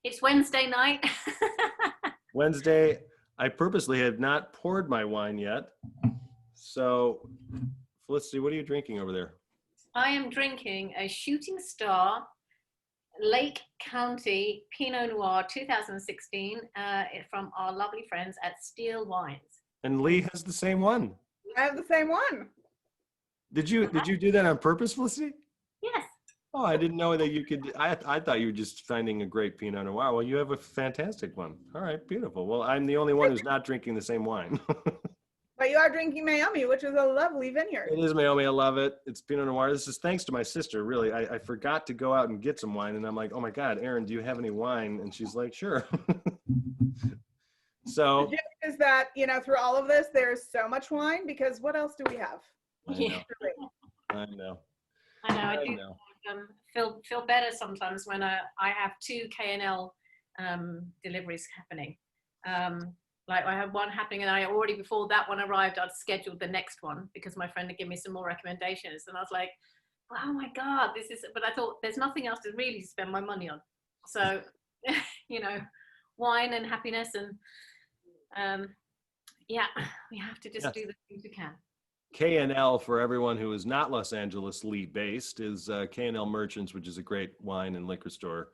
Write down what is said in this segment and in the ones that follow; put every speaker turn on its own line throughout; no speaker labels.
It's Wednesday night.
Wednesday. I purposely have not poured my wine yet. So, Felicity, what are you drinking over there?
I am drinking a Shooting Star Lake County Pinot Noir 2016 from our lovely friends at Steel Wines.
And Lee has the same one.
I have the same one.
Did you do that on purpose, Felicity?
Yes.
Oh, I didn't know that you could. I thought you were just finding a great Pinot Noir. Well, you have a fantastic one. All right, beautiful. Well, I'm the only one who's not drinking the same wine.
But you are drinking Miami, which is a lovely vineyard.
It is Miami. I love it. It's Pinot Noir. This is thanks to my sister, really. I forgot to go out and get some wine, and I'm like, oh my God, Erin, do you have any wine? And she's like, sure. So
the gist is that, through all of this, there's so much wine because what else do we have?
I know.
I do feel better sometimes when I have two K&L deliveries happening. Like I have one happening, and I already, before that one arrived, I'd scheduled the next one because my friend had given me some more recommendations, and I was like, oh my God, this is, but I thought there's nothing else to really spend my money on. So, wine and happiness, and yeah, we have to just do the things we can.
K&L, for everyone who is not Los Angeles-ly based, is K&L Merchants, which is a great wine and liquor store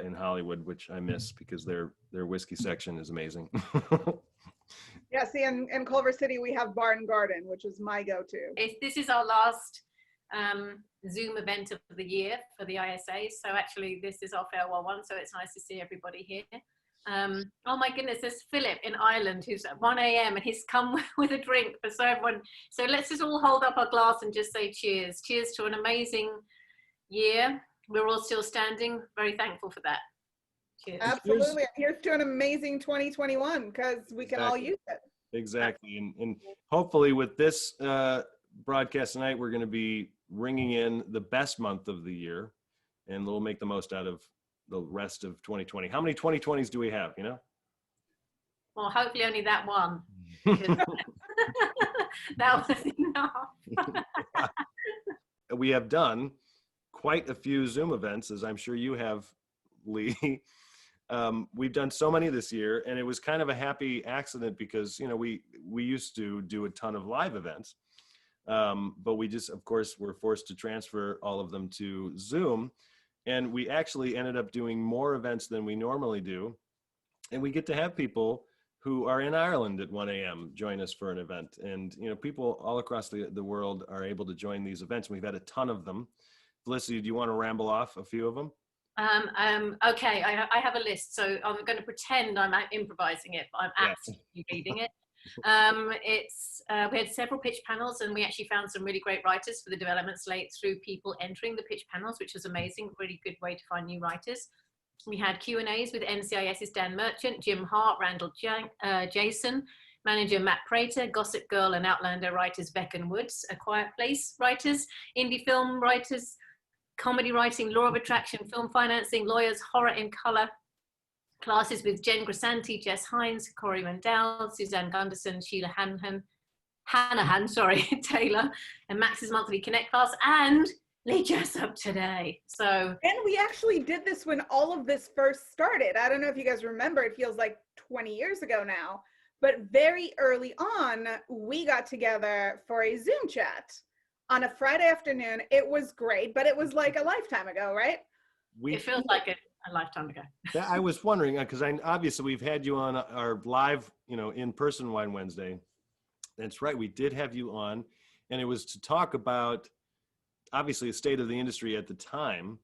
in Hollywood, which I miss because their whiskey section is amazing.
Yeah, see, in Culver City, we have Bar and Garden, which is my go-to.
This is our last Zoom event of the year for the ISA. So actually, this is our farewell one. So it's nice to see everybody here. Oh my goodness, there's Philip in Ireland who's at 1 a.m. and he's come with a drink for so everyone. So let's just all hold up our glass and just say cheers. Cheers to an amazing year. We're all still standing. Very thankful for that. Cheers.
Absolutely. Here's to an amazing 2021 because we can all use it.
Exactly. And hopefully with this broadcast tonight, we're going to be ringing in the best month of the year, and we'll make the most out of the rest of 2020. How many 2020s do we have,
Well, hopefully only that one. That was enough.
We have done quite a few Zoom events, as I'm sure you have, Lee. We've done so many this year, and it was kind of a happy accident because, we used to do a ton of live events, but we just, of course, were forced to transfer all of them to Zoom. And we actually ended up doing more events than we normally do. And we get to have people who are in Ireland at 1 a.m. join us for an event. And, people all across the world are able to join these events. We've had a ton of them. Felicity, do you want to ramble off a few of them?
Okay, I have a list. So I'm going to pretend I'm improvising it, but I'm absolutely reading it. We had several pitch panels, and we actually found some really great writers for the development slate through people entering the pitch panels, which was amazing. Really good way to find new writers. We had Q&As with NCIS's Dan Merchant, Jim Hart, Randall Jason, manager Matt Prater, Gossip Girl and Outlander writers Beck and Woods, A Quiet Place writers, indie film writers, comedy writing, law of attraction, film financing, lawyers, horror in color, classes with Jen Grisanti, Jess Hines, Corey Mandel, Suzanne Gunderson, Sheila Hanahan, Taylor, and Max's Monthly Connect class, and Lee Jessup today. So,
and we actually did this when all of this first started. I don't know if you guys remember, it feels like 20 years ago now, but very early on, we got together for a Zoom chat on a Friday afternoon. It was great, but it was like a lifetime ago, right?
It feels like a lifetime ago.
Yeah, I was wondering, because obviously we've had you on our live, in-person Wine Wednesday. That's right, we did have you on, and it was to talk about, obviously, the state of the industry at the time.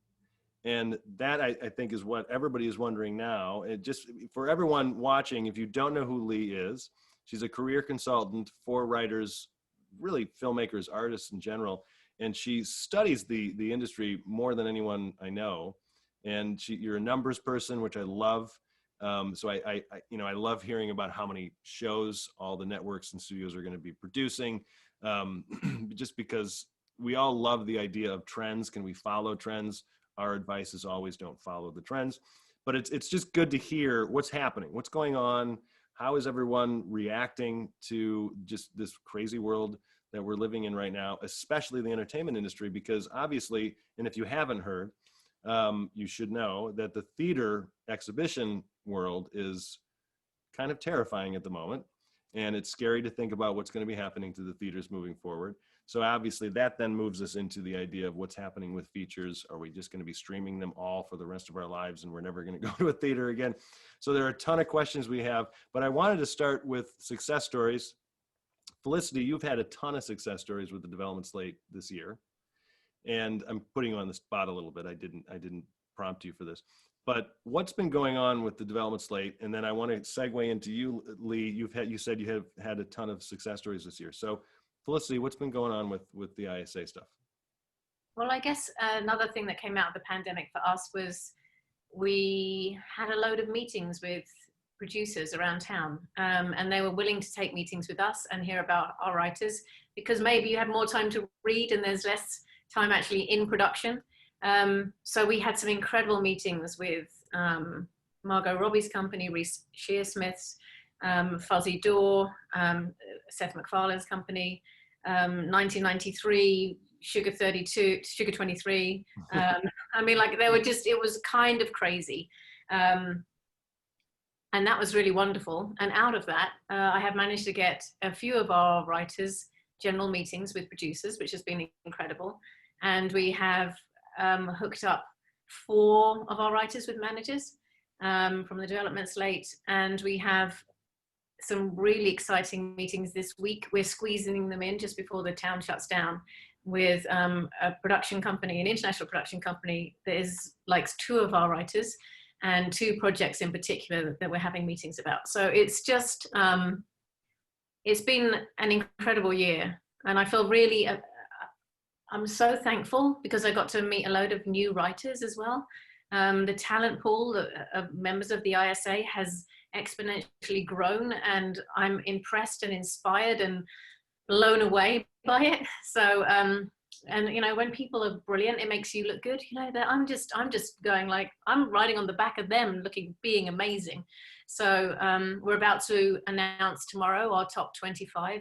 And that, I think, is what everybody is wondering now. And just for everyone watching, if you don't know who Lee is, she's a career consultant for writers, really filmmakers, artists in general. And she studies the industry more than anyone I know. And you're a numbers person, which I love. So I love hearing about how many shows all the networks and studios are going to be producing, just because we all love the idea of trends. Can we follow trends? Our advice is always don't follow the trends, but it's just good to hear what's happening, what's going on. How is everyone reacting to just this crazy world that we're living in right now, especially the entertainment industry? Because obviously, and if you haven't heard, you should know that the theater exhibition world is kind of terrifying at the moment. And it's scary to think about what's going to be happening to the theaters moving forward. So obviously that then moves us into the idea of what's happening with features. Are we just going to be streaming them all for the rest of our lives and we're never going to go to a theater again? So there are a ton of questions we have, but I wanted to start with success stories. Felicity, you've had a ton of success stories with the development slate this year. And I'm putting you on the spot a little bit. I didn't prompt you for this. But what's been going on with the development slate? And then I want to segue into you, Lee. You said you have had a ton of success stories this year. So Felicity, what's been going on with the ISA stuff?
Well, I guess another thing that came out of the pandemic for us was we had a load of meetings with producers around town, and they were willing to take meetings with us and hear about our writers, because maybe you have more time to read and there's less time actually in production. So we had some incredible meetings with Margot Robbie's company, Reese Shearsmith's, Fuzzy Door, Seth MacFarlane's company, 1993, Sugar 23. I mean, like, it was kind of crazy. And that was really wonderful. And out of that, I have managed to get a few of our writers general meetings with producers, which has been incredible. And we have hooked up 4 of our writers with managers from the development slate. And we have some really exciting meetings this week. We're squeezing them in just before the town shuts down with a production company, an international production company that likes 2 of our writers and 2 projects in particular that we're having meetings about. So it's just, it's been an incredible year. And I feel really, I'm so thankful because I got to meet a load of new writers as well. The talent pool of members of the ISA has exponentially grown, and I'm impressed and inspired and blown away by it. So, and you know, when people are brilliant, it makes you look good. You know, that I'm just going like, I'm riding on the back of them, being amazing. So we're about to announce tomorrow our top 25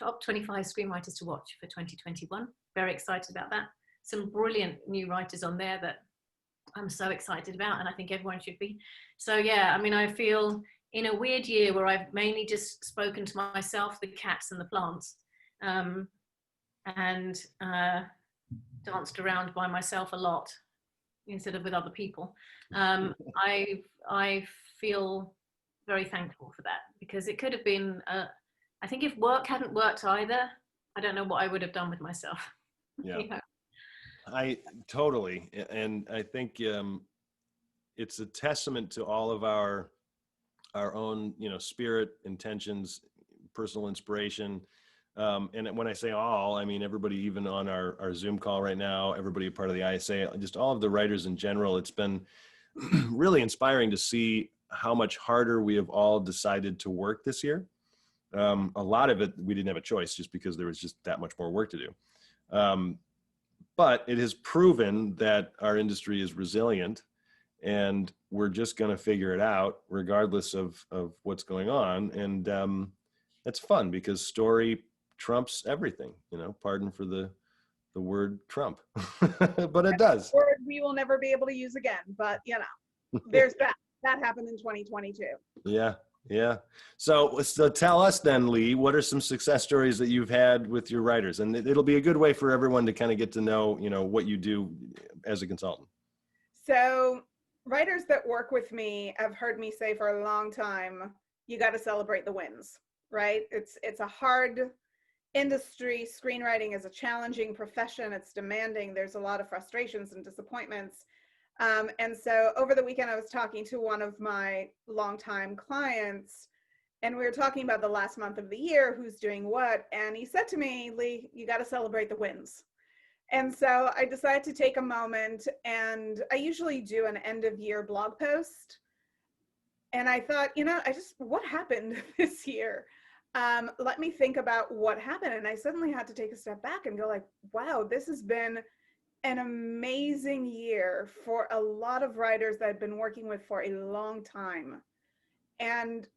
screenwriters to watch for 2021. Very excited about that. Some brilliant new writers on there that I'm so excited about, and I think everyone should be. So yeah, I mean, I feel in a weird year where I've mainly just spoken to myself, the cats and the plants, and danced around by myself a lot instead of with other people. I feel very thankful for that, because it could have been, I think if work hadn't worked either, I don't know what I would have done with myself.
Yeah.
You know?
I totally, and I think it's a testament to all of our own, you know, spirit, intentions, personal inspiration. And when I say all, I mean everybody, even on our Zoom call right now, everybody a part of the ISA, just all of the writers in general. It's been really inspiring to see how much harder we have all decided to work this year. A lot of it, we didn't have a choice just because there was just that much more work to do. But it has proven that our industry is resilient, and we're just going to figure it out regardless of what's going on. And it's fun because story trumps everything, you know, pardon for the word Trump, but it does.
Word we will never be able to use again, but you know, there's that. That happened in 2022.
Yeah. Yeah. So tell us then, Lee, what are some success stories that you've had with your writers? And it'll be a good way for everyone to kind of get to know, you know, what you do as a consultant.
So writers that work with me have heard me say for a long time, you got to celebrate the wins, right? It's a hard industry. Screenwriting is a challenging profession. It's demanding. There's a lot of frustrations and disappointments. And so over the weekend, I was talking to one of my longtime clients, and we were talking about the last month of the year, who's doing what. And he said to me, Lee, you got to celebrate the wins. And so I decided to take a moment, and I usually do an end of year blog post. And I thought, you know, what happened this year? Let me think about what happened. And I suddenly had to take a step back and go like, wow, this has been an amazing year for a lot of writers that I've been working with for a long time. And,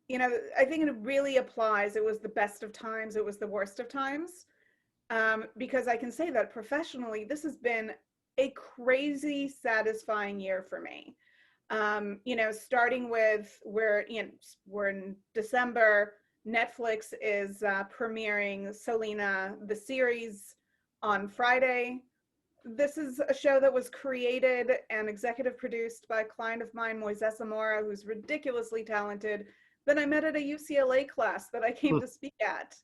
you know, I think it really applies. It was the best of times. It was the worst of times. Because I can say that professionally, this has been a crazy satisfying year for me. You know, starting with we're in December, Netflix is premiering Selena, the series, on Friday. This is a show that was created and executive produced by a client of mine, Moises Amora, who's ridiculously talented, that I met at a UCLA class that I came to speak at.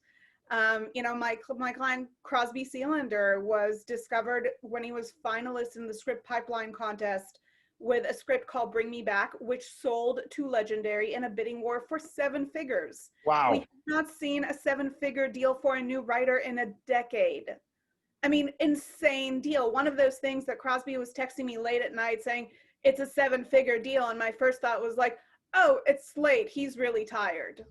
You know, my client, Crosby Sealander, was discovered when he was finalist in the script pipeline contest with a script called Bring Me Back, which sold to Legendary in a bidding war for 7 figures.
Wow.
We have not seen a 7-figure deal for a new writer in a decade. I mean, insane deal. One of those things that Crosby was texting me late at night saying, it's a 7-figure deal. And my first thought was like, oh, it's Slate. He's really tired.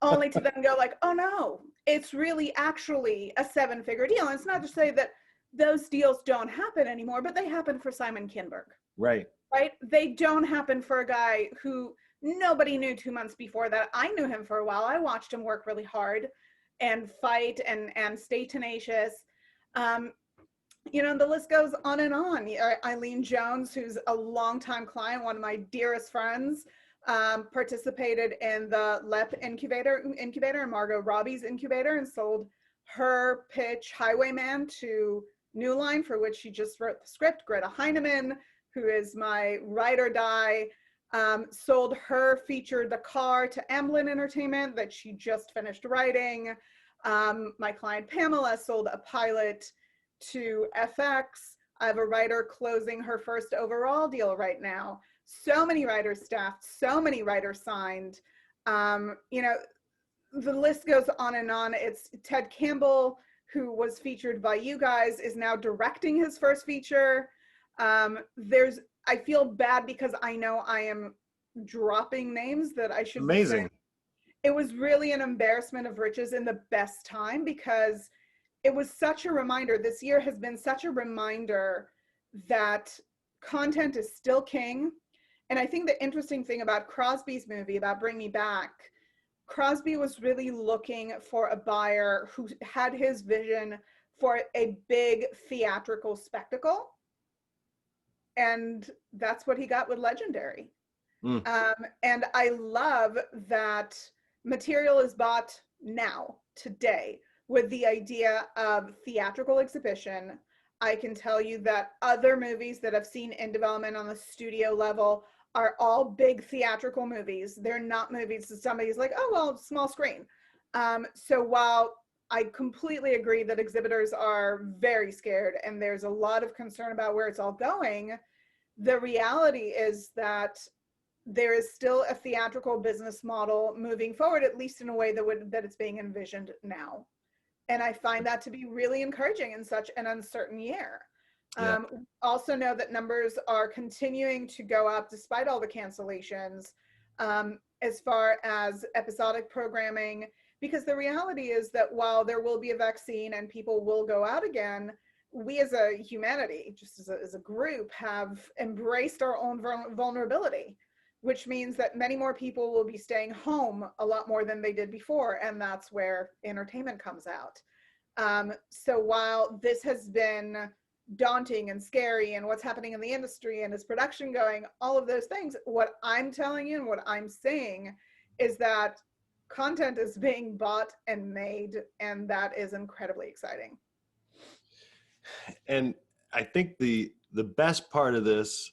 Only to then go like, oh no, it's really actually a 7-figure deal. And it's not to say that those deals don't happen anymore, but they happen for Simon Kinberg.
Right.
Right? They don't happen for a guy who nobody knew 2 months before that. I knew him for a while. I watched him work really hard and fight and stay tenacious. You know, the list goes on and on. Eileen Jones, who's a longtime client, one of my dearest friends, participated in the LEP incubator and Margot Robbie's incubator and sold her pitch Highwayman to New Line, for which she just wrote the script. Greta Heinemann, who is my ride or die, sold her feature The Car to Amblin Entertainment that she just finished writing. My client Pamela sold a pilot to FX. I have a writer closing her first overall deal right now. So many writers staffed, so many writers signed. You know, the list goes on and on. It's Ted Campbell, who was featured by you guys, is now directing his first feature. I feel bad because I know I am dropping names that I should.
Amazing.
It was really an embarrassment of riches in the best time, because it was such a reminder. This year has been such a reminder that content is still king. And I think the interesting thing about Crosby's movie, about Bring Me Back, Crosby was really looking for a buyer who had his vision for a big theatrical spectacle. And that's what he got with Legendary. And I love that material is bought now, today, with the idea of theatrical exhibition. I can tell you that other movies that I've seen in development on the studio level are all big theatrical movies. They're not movies that somebody's like, oh, well, small screen. So while I completely agree that exhibitors are very scared and there's a lot of concern about where it's all going, the reality is that there is still a theatrical business model moving forward, at least in a way that it's being envisioned now. And I find that to be really encouraging in such an uncertain year.
Yeah.
Also know that numbers are continuing to go up despite all the cancellations, as far as episodic programming, because the reality is that while there will be a vaccine and people will go out again, we as a humanity, just as a group, have embraced our own vulnerability, which means that many more people will be staying home a lot more than they did before. And that's where entertainment comes out. So while this has been daunting and scary and what's happening in the industry and is production going, all of those things, what I'm telling you and what I'm saying is that content is being bought and made, and that is incredibly exciting.
And I think the best part of this,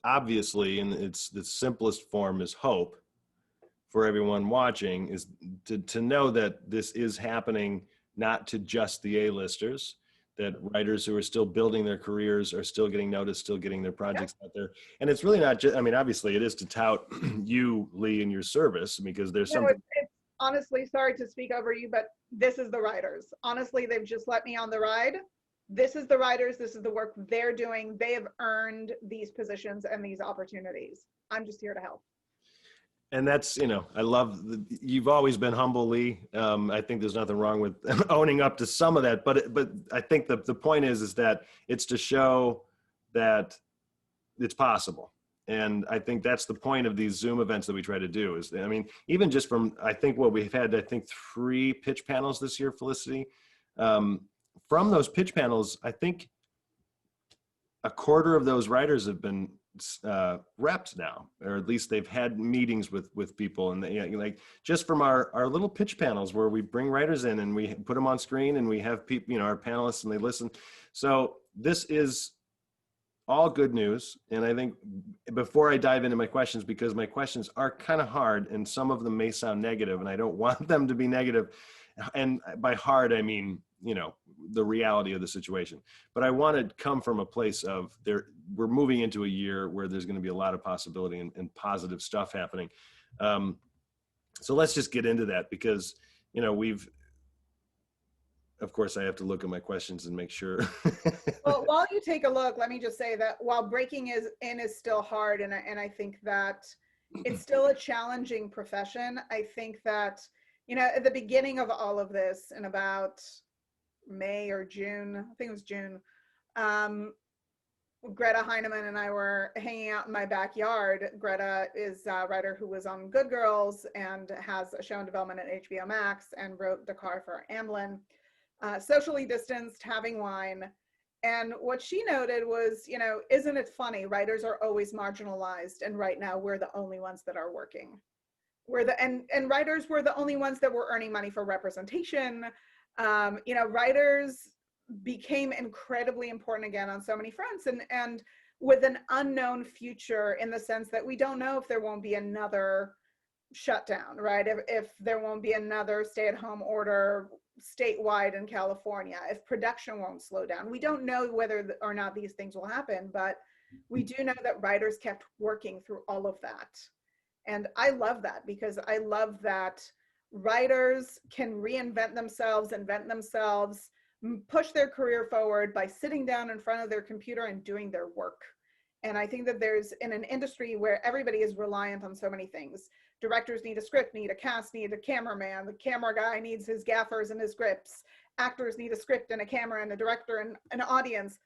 obviously, in its the simplest form, is hope for everyone watching, is to know that this is happening not to just the A-listers, that writers who are still building their careers are still getting noticed, still getting their projects out there. And it's really not just, I mean, obviously it is to tout you, Lee, and your service, because there's something.
It's honestly, sorry to speak over you, but this is the writers. Honestly, they've just let me on the ride. This is the writers. This is the work they're doing. They have earned these positions and these opportunities. I'm just here to help.
And that's, you know, I love, you've always been humble, Lee. I think there's nothing wrong with owning up to some of that, but I think the point is that it's to show that it's possible. And I think that's the point of these Zoom events that we try to do is, I mean, even just from, I think what we've had, 3 pitch panels this year, Felicity. From those pitch panels, I think a quarter of those writers have been repped now, or at least they've had meetings with people, and they, like, just from our little pitch panels where we bring writers in and we put them on screen and we have people, our panelists, and they listen. So this is all good news. And I think before I dive into my questions, because my questions are kind of hard and some of them may sound negative, and I don't want them to be negative. And by hard, I mean, the reality of the situation. But I want to come from a place of we're moving into a year where there's going to be a lot of possibility and positive stuff happening. So let's just get into that, because, of course, I have to look at my questions and make sure.
Well, while you take a look, let me just say that while breaking is still hard, and I think that it's still a challenging profession. I think that, at the beginning of all of this, in about May or June, I think it was June, Greta Heinemann and I were hanging out in my backyard. Greta is a writer who was on Good Girls and has a show in development at HBO Max and wrote The Car for Amblin. Socially distanced, having wine. And what she noted was, isn't it funny? Writers are always marginalized. And right now we're the only ones that are working. And writers were the only ones that were earning money for representation. Writers became incredibly important again on so many fronts, and with an unknown future, in the sense that we don't know if there won't be another shutdown, right? If there won't be another stay-at-home order statewide in California, if production won't slow down. We don't know whether or not these things will happen, but we do know that writers kept working through all of that. And I love that, because I love that writers can reinvent themselves, invent themselves, push their career forward by sitting down in front of their computer and doing their work. And I think that there's, in an industry where everybody is reliant on so many things, directors need a script, need a cast, need a cameraman, the camera guy needs his gaffers and his grips, actors need a script and a camera and a director and an audience.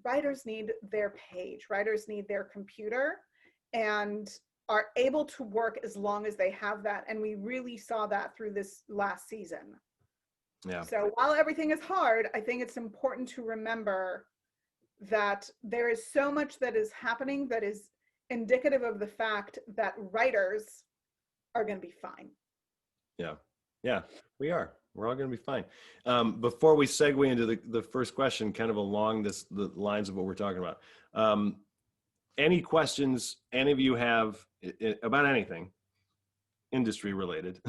Writers need their page, writers need their computer, and are able to work as long as they have that. And we really saw that through this last season.
Yeah.
So while everything is hard, I think it's important to remember that there is so much that is happening that is indicative of the fact that writers are going to be fine.
Yeah, we are. We're all going to be fine. Before we segue into the first question, kind of along the lines of what we're talking about, any questions any of you have about anything industry related,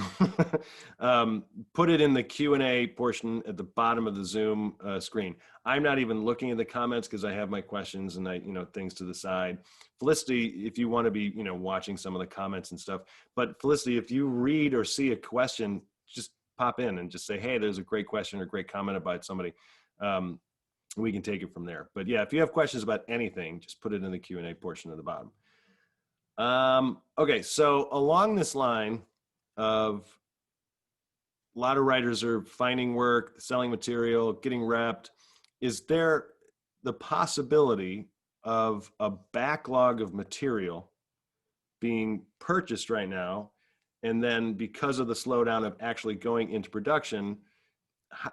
put it in the Q&A portion at the bottom of the Zoom screen. I'm not even looking at the comments because I have my questions and things to the side. Felicity, if you want to be, watching some of the comments and stuff, but Felicity, if you read or see a question, just pop in and just say, hey, there's a great question or great comment about somebody. We can take it from there. But yeah, if you have questions about anything, just put it in the Q&A portion at the bottom. Okay, so along this line of a lot of writers are finding work, selling material, getting repped, is there the possibility of a backlog of material being purchased right now, and then because of the slowdown of actually going into production,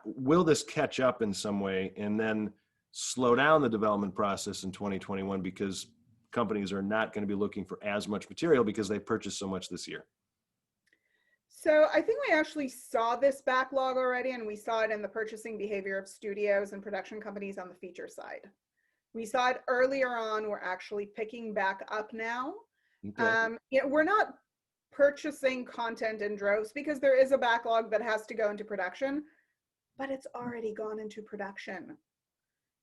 will this catch up in some way and then slow down the development process in 2021 because companies are not going to be looking for as much material because they purchased so much this year?
So I think we actually saw this backlog already, and we saw it in the purchasing behavior of studios and production companies on the feature side. We saw it earlier on. We're actually picking back up now. Okay. We're not purchasing content in droves because there is a backlog that has to go into production, but it's already gone into production.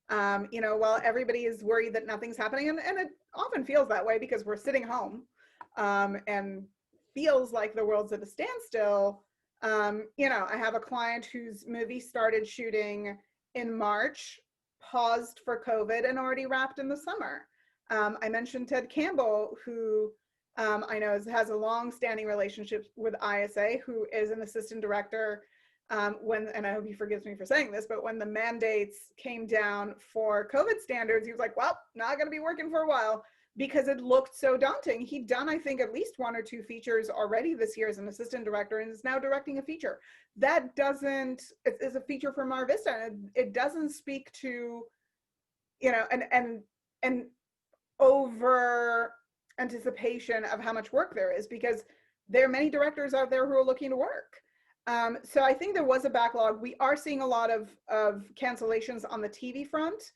While everybody is worried that nothing's happening, and it often feels that way because we're sitting home and feels like the world's at a standstill. I have a client whose movie started shooting in March, paused for COVID, and already wrapped in the summer. I mentioned Ted Campbell, who I know has a long-standing relationship with ISA, who is an assistant director. And I hope he forgives me for saying this, but when the mandates came down for COVID standards, he was like, well, not going to be working for a while, because it looked so daunting. He'd done, I think, at least 1 or 2 features already this year as an assistant director, and is now directing a feature. That it's a feature for Mar Vista, and it doesn't speak to, and an over anticipation of how much work there is, because there are many directors out there who are looking to work. So I think there was a backlog. We are seeing a lot of cancellations on the TV front.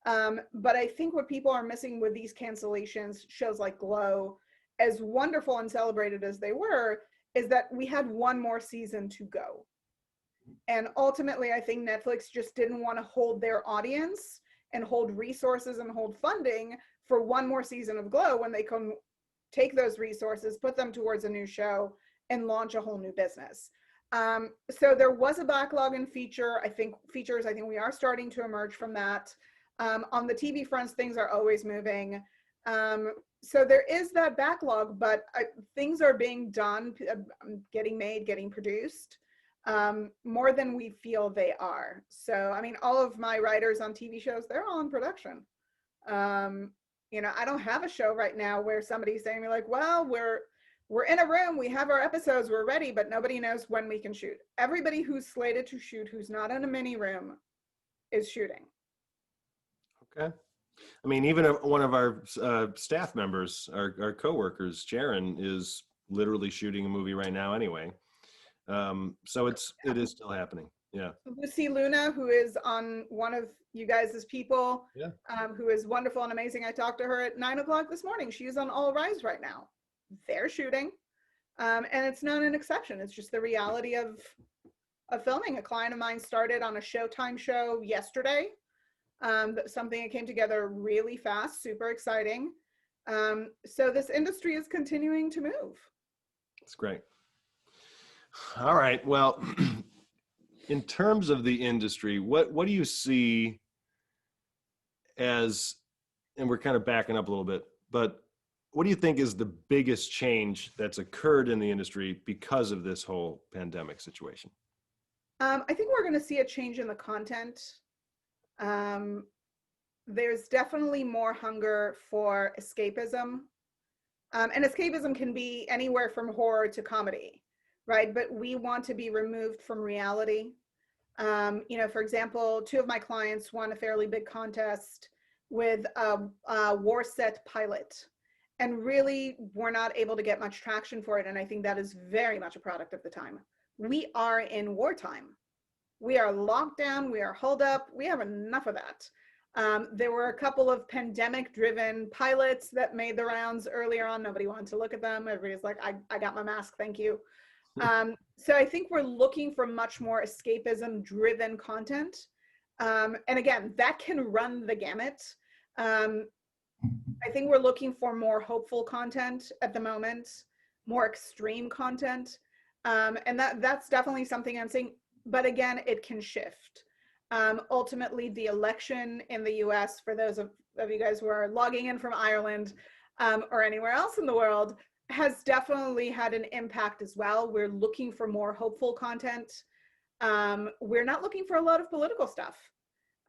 But I think what people are missing with these cancellations, shows like Glow, as wonderful and celebrated as they were, is that we had one more season to go. And ultimately, I think Netflix just didn't want to hold their audience and hold resources and hold funding for one more season of Glow when they can take those resources, put them towards a new show, and launch a whole new business. So there was a backlog in features. I think we are starting to emerge from that. On the TV fronts, things are always moving. So there is that backlog, but things are being done, getting made, getting produced, more than we feel they are. So, I mean, all of my writers on TV shows, they're all in production. You know, I don't have a show right now where somebody's saying to me like, well, we're in a room, we have our episodes, we're ready, but nobody knows when we can shoot. Everybody who's slated to shoot, who's not in a mini room, is shooting.
Okay. I mean, even one of our staff members, our coworkers, Jaron, is literally shooting a movie right now anyway. So it is still happening. Yeah.
Lucy Luna, who is on one of you guys' people,
yeah.
Who is wonderful and amazing. I talked to her at 9 o'clock this morning. She's on All Rise right now. They're shooting. And it's not an exception. It's just the reality of filming. A client of mine started on a Showtime show yesterday. Something that came together really fast, super exciting. So this industry is continuing to move.
That's great. All right. Well, in terms of the industry, what do you see as, and we're kind of backing up a little bit, but what do you think is the biggest change that's occurred in the industry because of this whole pandemic situation?
I think we're going to see a change in the content. There's definitely more hunger for escapism. And escapism can be anywhere from horror to comedy, right? But we want to be removed from reality. You know, for example, 2 of my clients won a fairly big contest with a war set pilot, and really were not able to get much traction for it. And I think that is very much a product of the time. We are in wartime. We are locked down, we are holed up, we have enough of that. There were a couple of pandemic-driven pilots that made the rounds earlier on. Nobody wanted to look at them. Everybody's like, I got my mask, thank you. So I think we're looking for much more escapism-driven content. And again, that can run the gamut. I think we're looking for more hopeful content at the moment, more extreme content. And that's definitely something I'm seeing. But again, it can shift. Ultimately, the election in the US, for those of you guys who are logging in from Ireland or anywhere else in the world, has definitely had an impact as well. We're looking for more hopeful content. We're not looking for a lot of political stuff.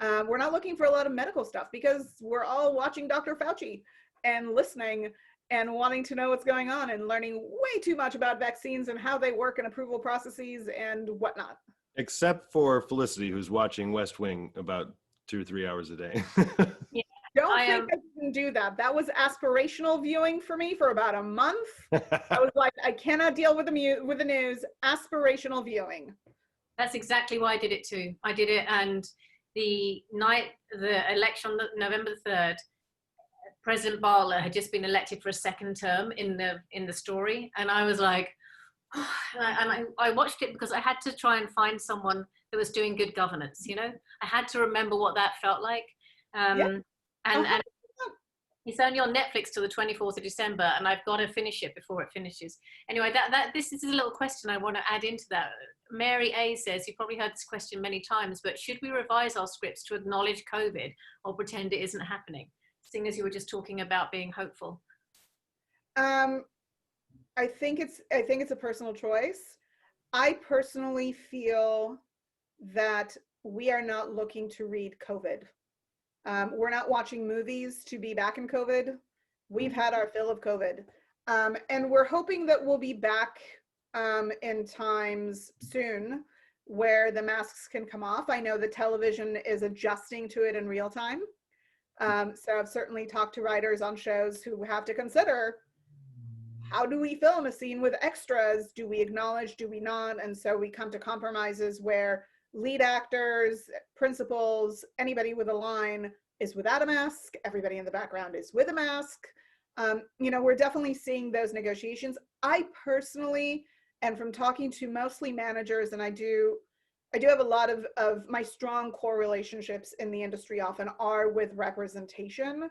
We're not looking for a lot of medical stuff, because we're all watching Dr. Fauci and listening and wanting to know what's going on and learning way too much about vaccines and how they work and approval processes and whatnot.
Except for Felicity, who's watching West Wing about 2 or 3 hours a day.
Yeah,
Don't think I didn't do that. That was aspirational viewing for me for about a month. I was like, I cannot deal with the news. Aspirational viewing.
That's exactly why I did it too. I did it, and the night the election, November 3rd, President Bartler had just been elected for a second term in the story, and I was like, I watched it because I had to try and find someone that was doing good governance. You know, I had to remember what that felt like. And it's only on Netflix till the 24th of December, and I've got to finish it before it finishes. Anyway, this is a little question I want to add into that. Mary A says, you probably heard this question many times, but should we revise our scripts to acknowledge COVID or pretend it isn't happening? Seeing as you were just talking about being hopeful.
I think it's a personal choice. I personally feel that we are not looking to read COVID. We're not watching movies to be back in COVID. We've had our fill of COVID. And we're hoping that we'll be back in times soon where the masks can come off. I know the television is adjusting to it in real time. So I've certainly talked to writers on shows who have to consider, how do we film a scene with extras? Do we acknowledge, do we not? And so we come to compromises where lead actors, principals, anybody with a line is without a mask, everybody in the background is with a mask. We're definitely seeing those negotiations. I personally, and from talking to mostly managers, and I do have a lot of my strong core relationships in the industry often are with representation.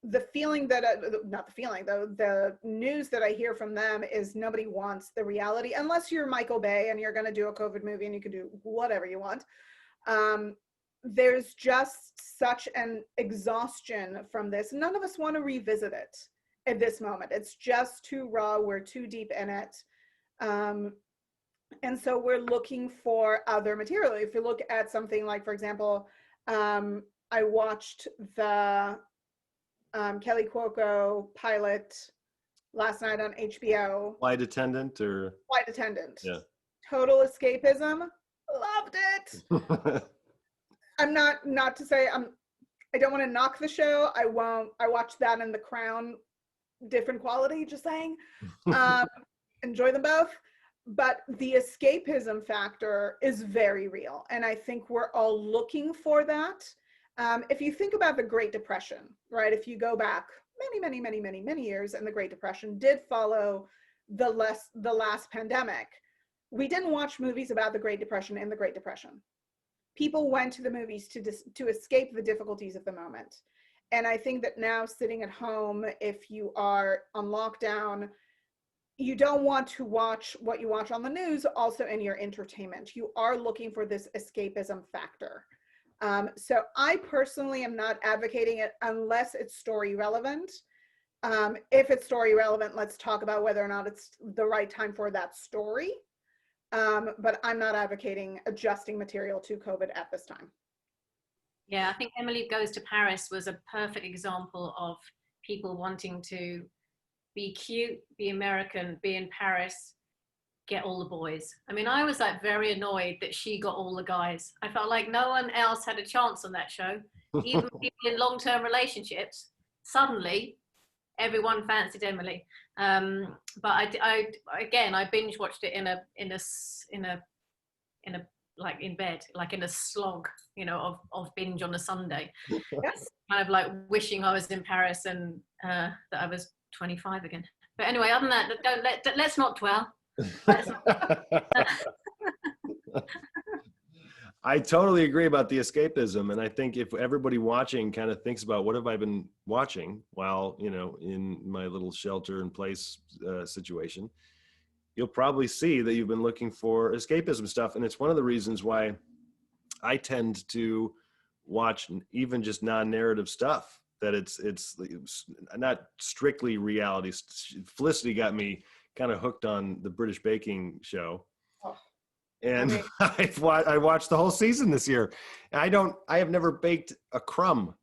The feeling that, not the feeling though, the news that I hear from them is nobody wants the reality, unless you're Michael Bay and you're going to do a COVID movie and you can do whatever you want. There's just such an exhaustion from this. None of us want to revisit it at this moment. It's just too raw. We're too deep in it. And so we're looking for other material. If you look at something like, for example, I watched the Kelly Cuoco pilot last night on HBO.
Flight Attendant or?
Flight Attendant.
Yeah.
Total escapism. Loved it. I'm not to say I don't want to knock the show. I won't. I watched that and The Crown, different quality, just saying. Enjoy them both. But the escapism factor is very real. And I think we're all looking for that. If you think about the Great Depression, right? If you go back many years, and the Great Depression did follow the last pandemic, we didn't watch movies about the Great Depression in the Great Depression. People went to the movies to escape the difficulties of the moment. And I think that now, sitting at home, if you are on lockdown, you don't want to watch what you watch on the news also in your entertainment. You are looking for this escapism factor. So I personally am not advocating it unless it's story relevant. If it's story relevant, let's talk about whether or not it's the right time for that story. But I'm not advocating adjusting material to COVID at this time.
Yeah, I think Emily Goes to Paris was a perfect example of people wanting to be cute, be American, be in Paris, get all the boys. I mean, I was like very annoyed that she got all the guys. I felt like no one else had a chance on that show. Even people in long-term relationships, suddenly everyone fancied Emily. But I binge watched it in a like in bed, like in a slog, of binge on a Sunday. It's kind of like wishing I was in Paris and that I was 25 again. But anyway, other than that, let's not dwell.
I totally agree about the escapism, and I think if everybody watching kind of thinks about what have I been watching while in my little shelter in place situation, you'll probably see that you've been looking for escapism stuff. And it's one of the reasons why I tend to watch even just non-narrative stuff, that it's not strictly reality. Have got me kind of hooked on the British baking show. And I watched the whole season this year. I have never baked a crumb.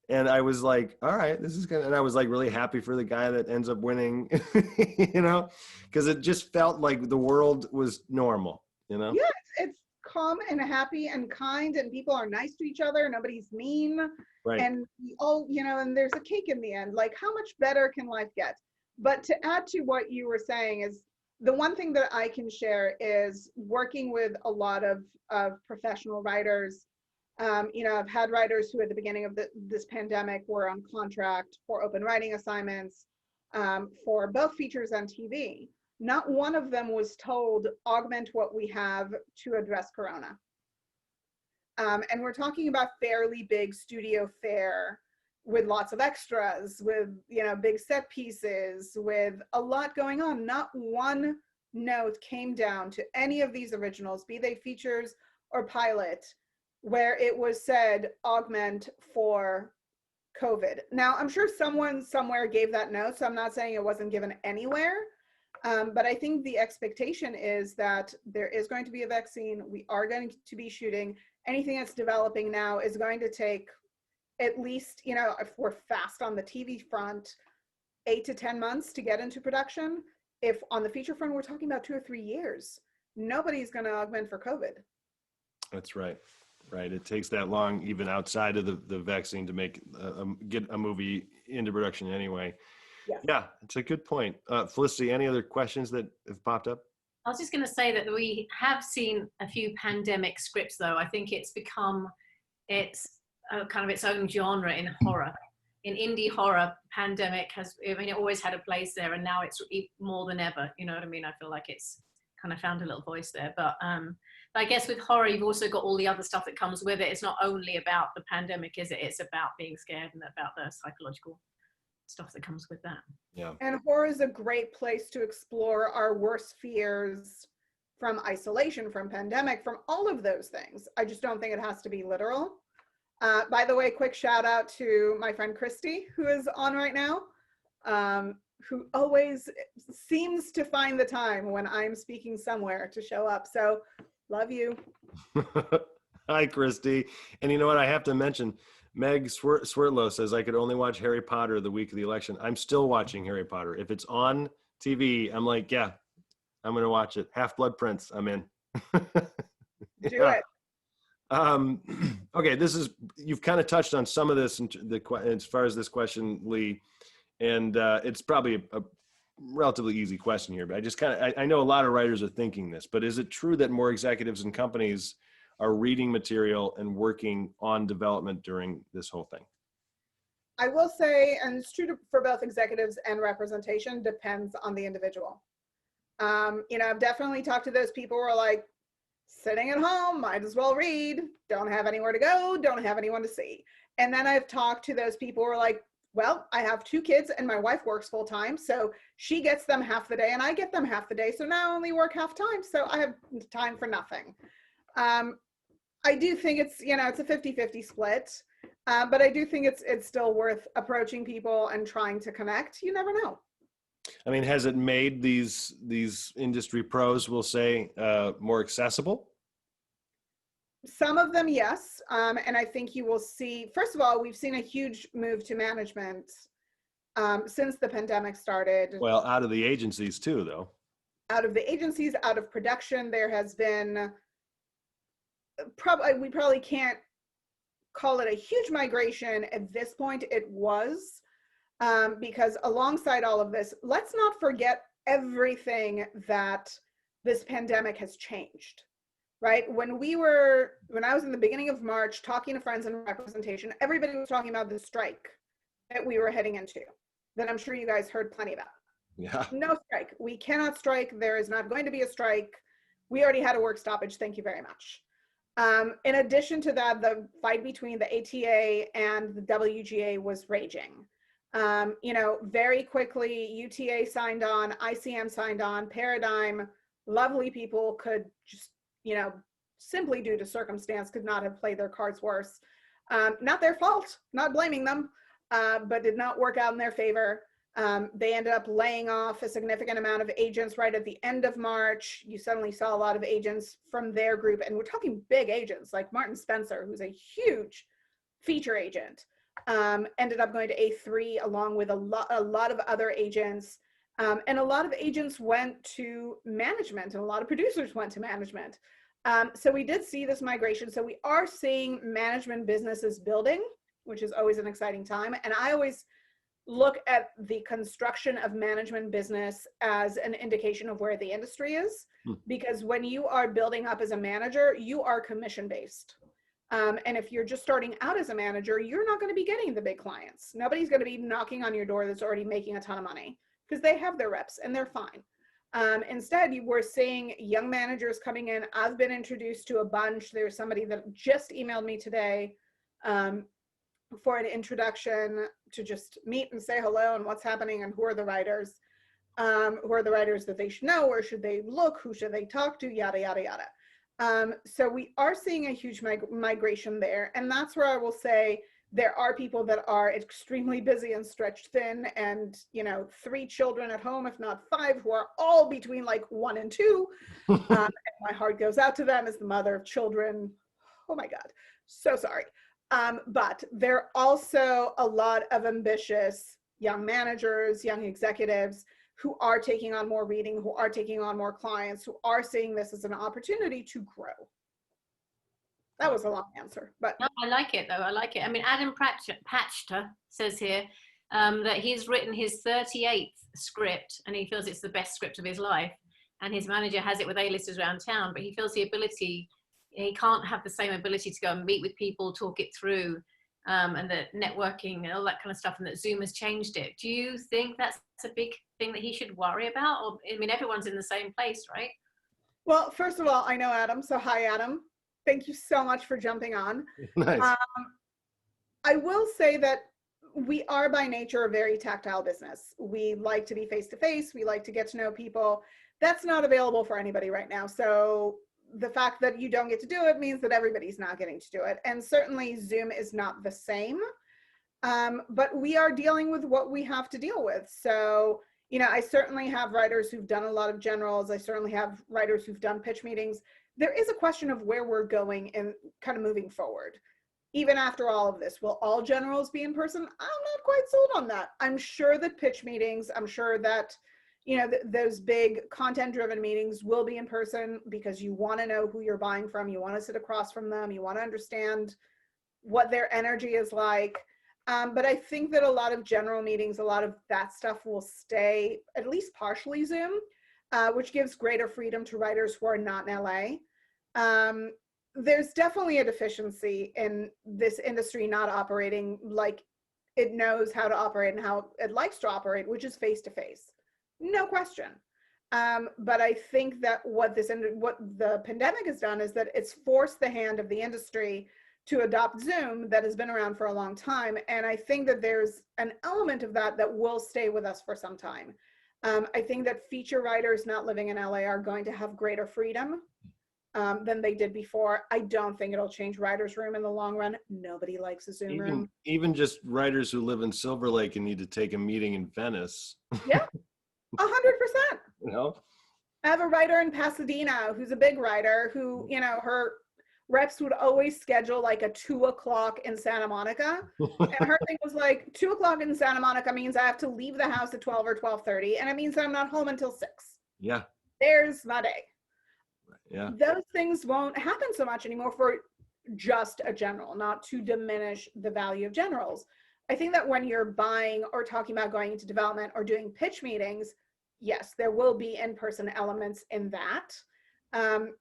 And I was like, all right, this is good. And I was like really happy for the guy that ends up winning, because it just felt like the world was normal, Yeah,
it's calm and happy and kind, and people are nice to each other. Nobody's mean. Right. And we all, and there's a cake in the end. Like, how much better can life get? But to add to what you were saying is, the one thing that I can share is working with a lot of professional writers. I've had writers who at the beginning of this pandemic were on contract for open writing assignments for both features and TV. Not one of them was told, augment what we have to address Corona. And we're talking about fairly big studio fare with lots of extras, with big set pieces, with a lot going on. Not one note came down to any of these originals, be they features or pilot, where it was said augment for COVID. Now, I'm sure someone somewhere gave that note, so I'm not saying it wasn't given anywhere, but I think the expectation is that there is going to be a vaccine. We are going to be shooting. Anything that's developing now is going to take at least, if we're fast on the TV front, 8 to 10 months to get into production. If on the feature front, we're talking about 2 or 3 years. Nobody's going to augment for COVID.
That's right. Right. It takes that long, even outside of the vaccine, to make get a movie into production anyway.
Yes.
Yeah, it's a good point. Felicity, any other questions that have popped up?
I was just going to say that we have seen a few pandemic scripts, though. I think it's become kind of its own genre in horror. In indie horror, pandemic it always had a place there, and now it's more than ever. You know what I mean? I feel like it's kind of found a little voice there. But I guess with horror, you've also got all the other stuff that comes with it. It's not only about the pandemic, is it? It's about being scared and about the psychological stuff that comes with that.
Yeah.
And horror is a great place to explore our worst fears from isolation, from pandemic, from all of those things. I just don't think it has to be literal. By the way, quick shout out to my friend Christy, who is on right now, who always seems to find the time when I'm speaking somewhere to show up. So love you.
Hi, Christy. And you know what? I have to mention, Meg Swertlow says, I could only watch Harry Potter the week of the election. I'm still watching Harry Potter. If it's on TV, I'm like, yeah, I'm going to watch it. Half-Blood Prince, I'm in.
Do it.
Okay, you've kind of touched on some of this as far as this question, Lee, and it's probably a relatively easy question here, but I know a lot of writers are thinking this, but is it true that more executives and companies are reading material and working on development during this whole thing?
I will say, and it's true for both executives and representation, depends on the individual. I've definitely talked to those people who are like, sitting at home, might as well read, don't have anywhere to go, don't have anyone to see. And then I've talked to those people who are like, well, I have 2 kids and my wife works full time, so she gets them half the day and I get them half the day, so now I only work half time, so I have time for nothing. I do think it's a 50-50 split, but I do think it's still worth approaching people and trying to connect. You never know.
I mean, has it made these industry pros, we'll say, more accessible?
Some of them, yes. And I think you will see, first of all, we've seen a huge move to management since the pandemic started.
Well, out of the agencies too, though.
Out of the agencies, out of production, there has been we probably can't call it a huge migration at this point. It was. Because alongside all of this, let's not forget everything that this pandemic has changed, right? When I was in the beginning of March talking to friends in representation, everybody was talking about the strike that we were heading into, that I'm sure you guys heard plenty about.
Yeah.
No strike. We cannot strike. There is not going to be a strike. We already had a work stoppage. Thank you very much. In addition to that, the fight between the ATA and the WGA was raging. Very quickly, UTA signed on, ICM signed on, Paradigm, lovely people could just, simply due to circumstance, could not have played their cards worse. Not their fault, not blaming them, but did not work out in their favor. They ended up laying off a significant amount of agents right at the end of March. You suddenly saw a lot of agents from their group, and we're talking big agents like Martin Spencer, who's a huge feature agent. Ended up going to A3 along with a lot of other agents. And a lot of agents went to management and a lot of producers went to management. So we did see this migration. So we are seeing management businesses building, which is always an exciting time. And I always look at the construction of management business as an indication of where the industry is, because when you are building up as a manager, you are commission-based. And if you're just starting out as a manager, you're not going to be getting the big clients. Nobody's going to be knocking on your door that's already making a ton of money because they have their reps and they're fine. Instead, we're seeing young managers coming in. I've been introduced to a bunch. There's somebody that just emailed me today for an introduction to just meet and say hello and what's happening and who are the writers that they should know, where should they look, who should they talk to, yada, yada, yada. So we are seeing a huge migration there. And that's where I will say there are people that are extremely busy and stretched thin and, 3 children at home, if not 5, who are all between like 1 and 2. And my heart goes out to them as the mother of children. Oh my God, so sorry. But there are also a lot of ambitious young managers, young executives who are taking on more reading, who are taking on more clients, who are seeing this as an opportunity to grow. That was a long answer, but
no, I like it though. I like it. I mean, Adam Patchter says here that he's written his 38th script and he feels it's the best script of his life. And his manager has it with A-listers around town, but he feels he can't have the same ability to go and meet with people, talk it through, and the networking and all that kind of stuff, and that Zoom has changed it. Do you think that's a big thing that he should worry about? Or, I mean, everyone's in the same place, right?
well, first of all, I know Adam, so hi, Adam. Thank you so much for jumping on.
Nice.
I will say that we are by nature a very tactile business. We like to be face-to-face. We like to get to know people. That's not available for anybody right now. So the fact that you don't get to do it means that everybody's not getting to do it. And certainly Zoom is not the same, but we are dealing with what we have to deal with. So, you know, I certainly have writers who've done a lot of generals. I certainly have writers who've done pitch meetings. There is a question of where we're going and kind of moving forward. Even after all of this, will all generals be in person? I'm not quite sold on that. I'm sure that pitch meetings, I'm sure that, you know, those big content-driven meetings will be in person because you want to know who you're buying from. You want to sit across from them. You want to understand what their energy is like. But I think that a lot of general meetings, a lot of that stuff will stay at least partially Zoom, which gives greater freedom to writers who are not in LA. There's definitely a deficiency in this industry not operating like it knows how to operate and how it likes to operate, which is face-to-face. No question. But I think that what the pandemic has done is that it's forced the hand of the industry to adopt Zoom that has been around for a long time. And I think that there's an element of that that will stay with us for some time. I think that feature writers not living in LA are going to have greater freedom than they did before. I don't think it'll change writer's room in the long run. Nobody likes a Zoom room.
Even just writers who live in Silver Lake and need to take a meeting in Venice.
Yeah, 100%.
You know?
I have a writer in Pasadena who's a big writer who, you know, her reps would always schedule like a 2 o'clock in Santa Monica. And her thing was like, 2 o'clock in Santa Monica means I have to leave the house at 12 or 12:30. And it means that I'm not home until 6.
Yeah.
There's my day.
Yeah.
Those things won't happen so much anymore for just a general, not to diminish the value of generals. I think that when you're buying or talking about going into development or doing pitch meetings, yes, there will be in-person elements in that.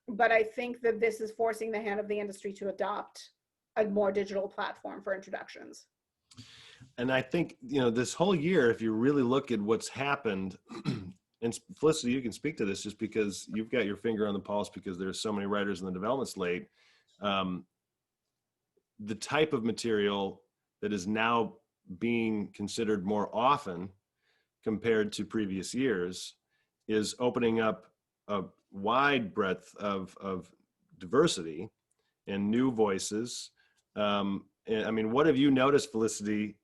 But I think that this is forcing the hand of the industry to adopt a more digital platform for introductions.
And I think, you know, this whole year, if you really look at what's happened, and Felicity, you can speak to this just because you've got your finger on the pulse because there's so many writers in the development slate. The type of material that is now being considered more often compared to previous years is opening up a wide breadth of diversity and new voices. And I mean, what have you noticed, Felicity,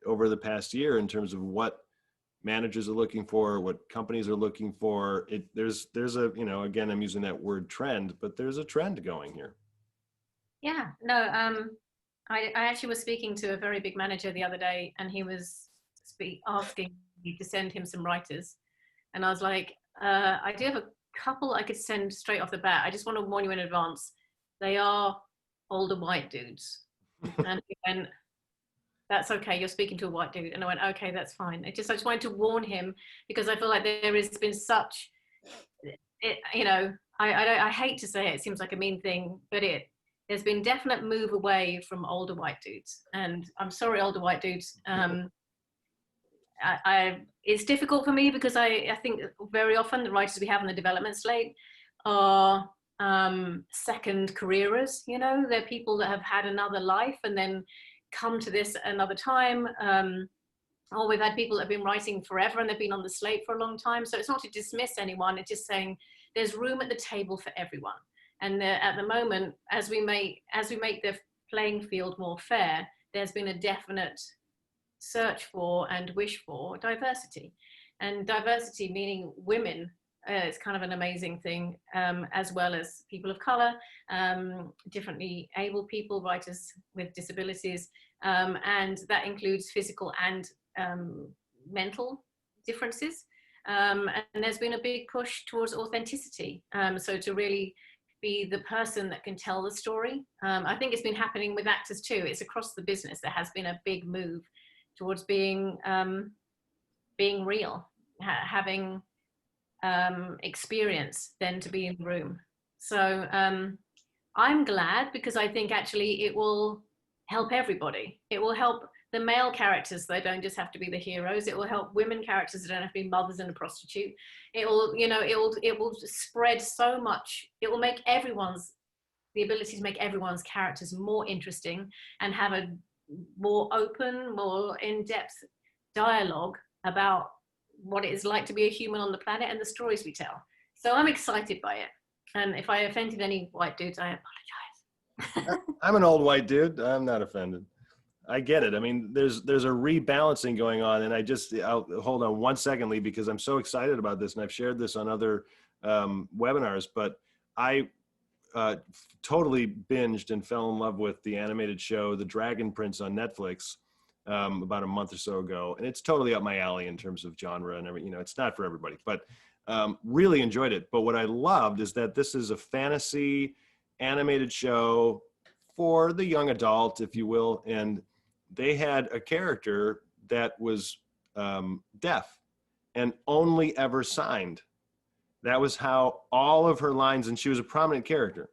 over the past year in terms of what managers are looking for, what companies are looking for? There's a, you know, again, I'm using that word trend, but there's a trend going here.
Yeah, no, I actually was speaking to a very big manager the other day, and he was asking me to send him some writers. And I was like, I do have a couple I could send straight off the bat. I just want to warn you in advance. They are older white dudes. And he went, that's okay, you're speaking to a white dude. And I went, okay, that's fine. I just wanted to warn him because I feel like there has been such, you know, I hate to say it, it seems like a mean thing, but there's been definite move away from older white dudes. And I'm sorry, older white dudes. It's difficult for me because I think very often the writers we have on the development slate are second careerers, you know, they're people that have had another life and then come to this another time. Or we've had people that have been writing forever and they've been on the slate for a long time. So it's not to dismiss anyone, it's just saying there's room at the table for everyone. And at the moment, as we make the playing field more fair, there's been a definite search for and wish for diversity. And diversity meaning women, it's kind of an amazing thing, as well as people of color, differently able people, writers with disabilities, and that includes physical and mental differences. And there's been a big push towards authenticity. So to really be the person that can tell the story. I think it's been happening with actors too. It's across the business. There has been a big move towards being real, having experience than to be in the room. So I'm glad, because I think actually it will help everybody. It will help the male characters. They don't just have to be the heroes. It will help women characters that don't have to be mothers and a prostitute. It will, you know, it will spread so much. It will make the ability to make everyone's characters more interesting and have a more open, more in-depth dialogue about what it is like to be a human on the planet and the stories we tell. So I'm excited by it. And if I offended any white dudes, I apologize.
I'm an old white dude. I'm not offended. I get it. I mean, there's a rebalancing going on, and I'll hold on one second, Lee, because I'm so excited about this, and I've shared this on other webinars, but I totally binged and fell in love with the animated show, The Dragon Prince on Netflix, about a month or so ago. And it's totally up my alley in terms of genre and everything. You know, it's not for everybody, but really enjoyed it. But what I loved is that this is a fantasy animated show for the young adult, if you will. And they had a character that was deaf and only ever signed. That was how all of her lines, and she was a prominent character.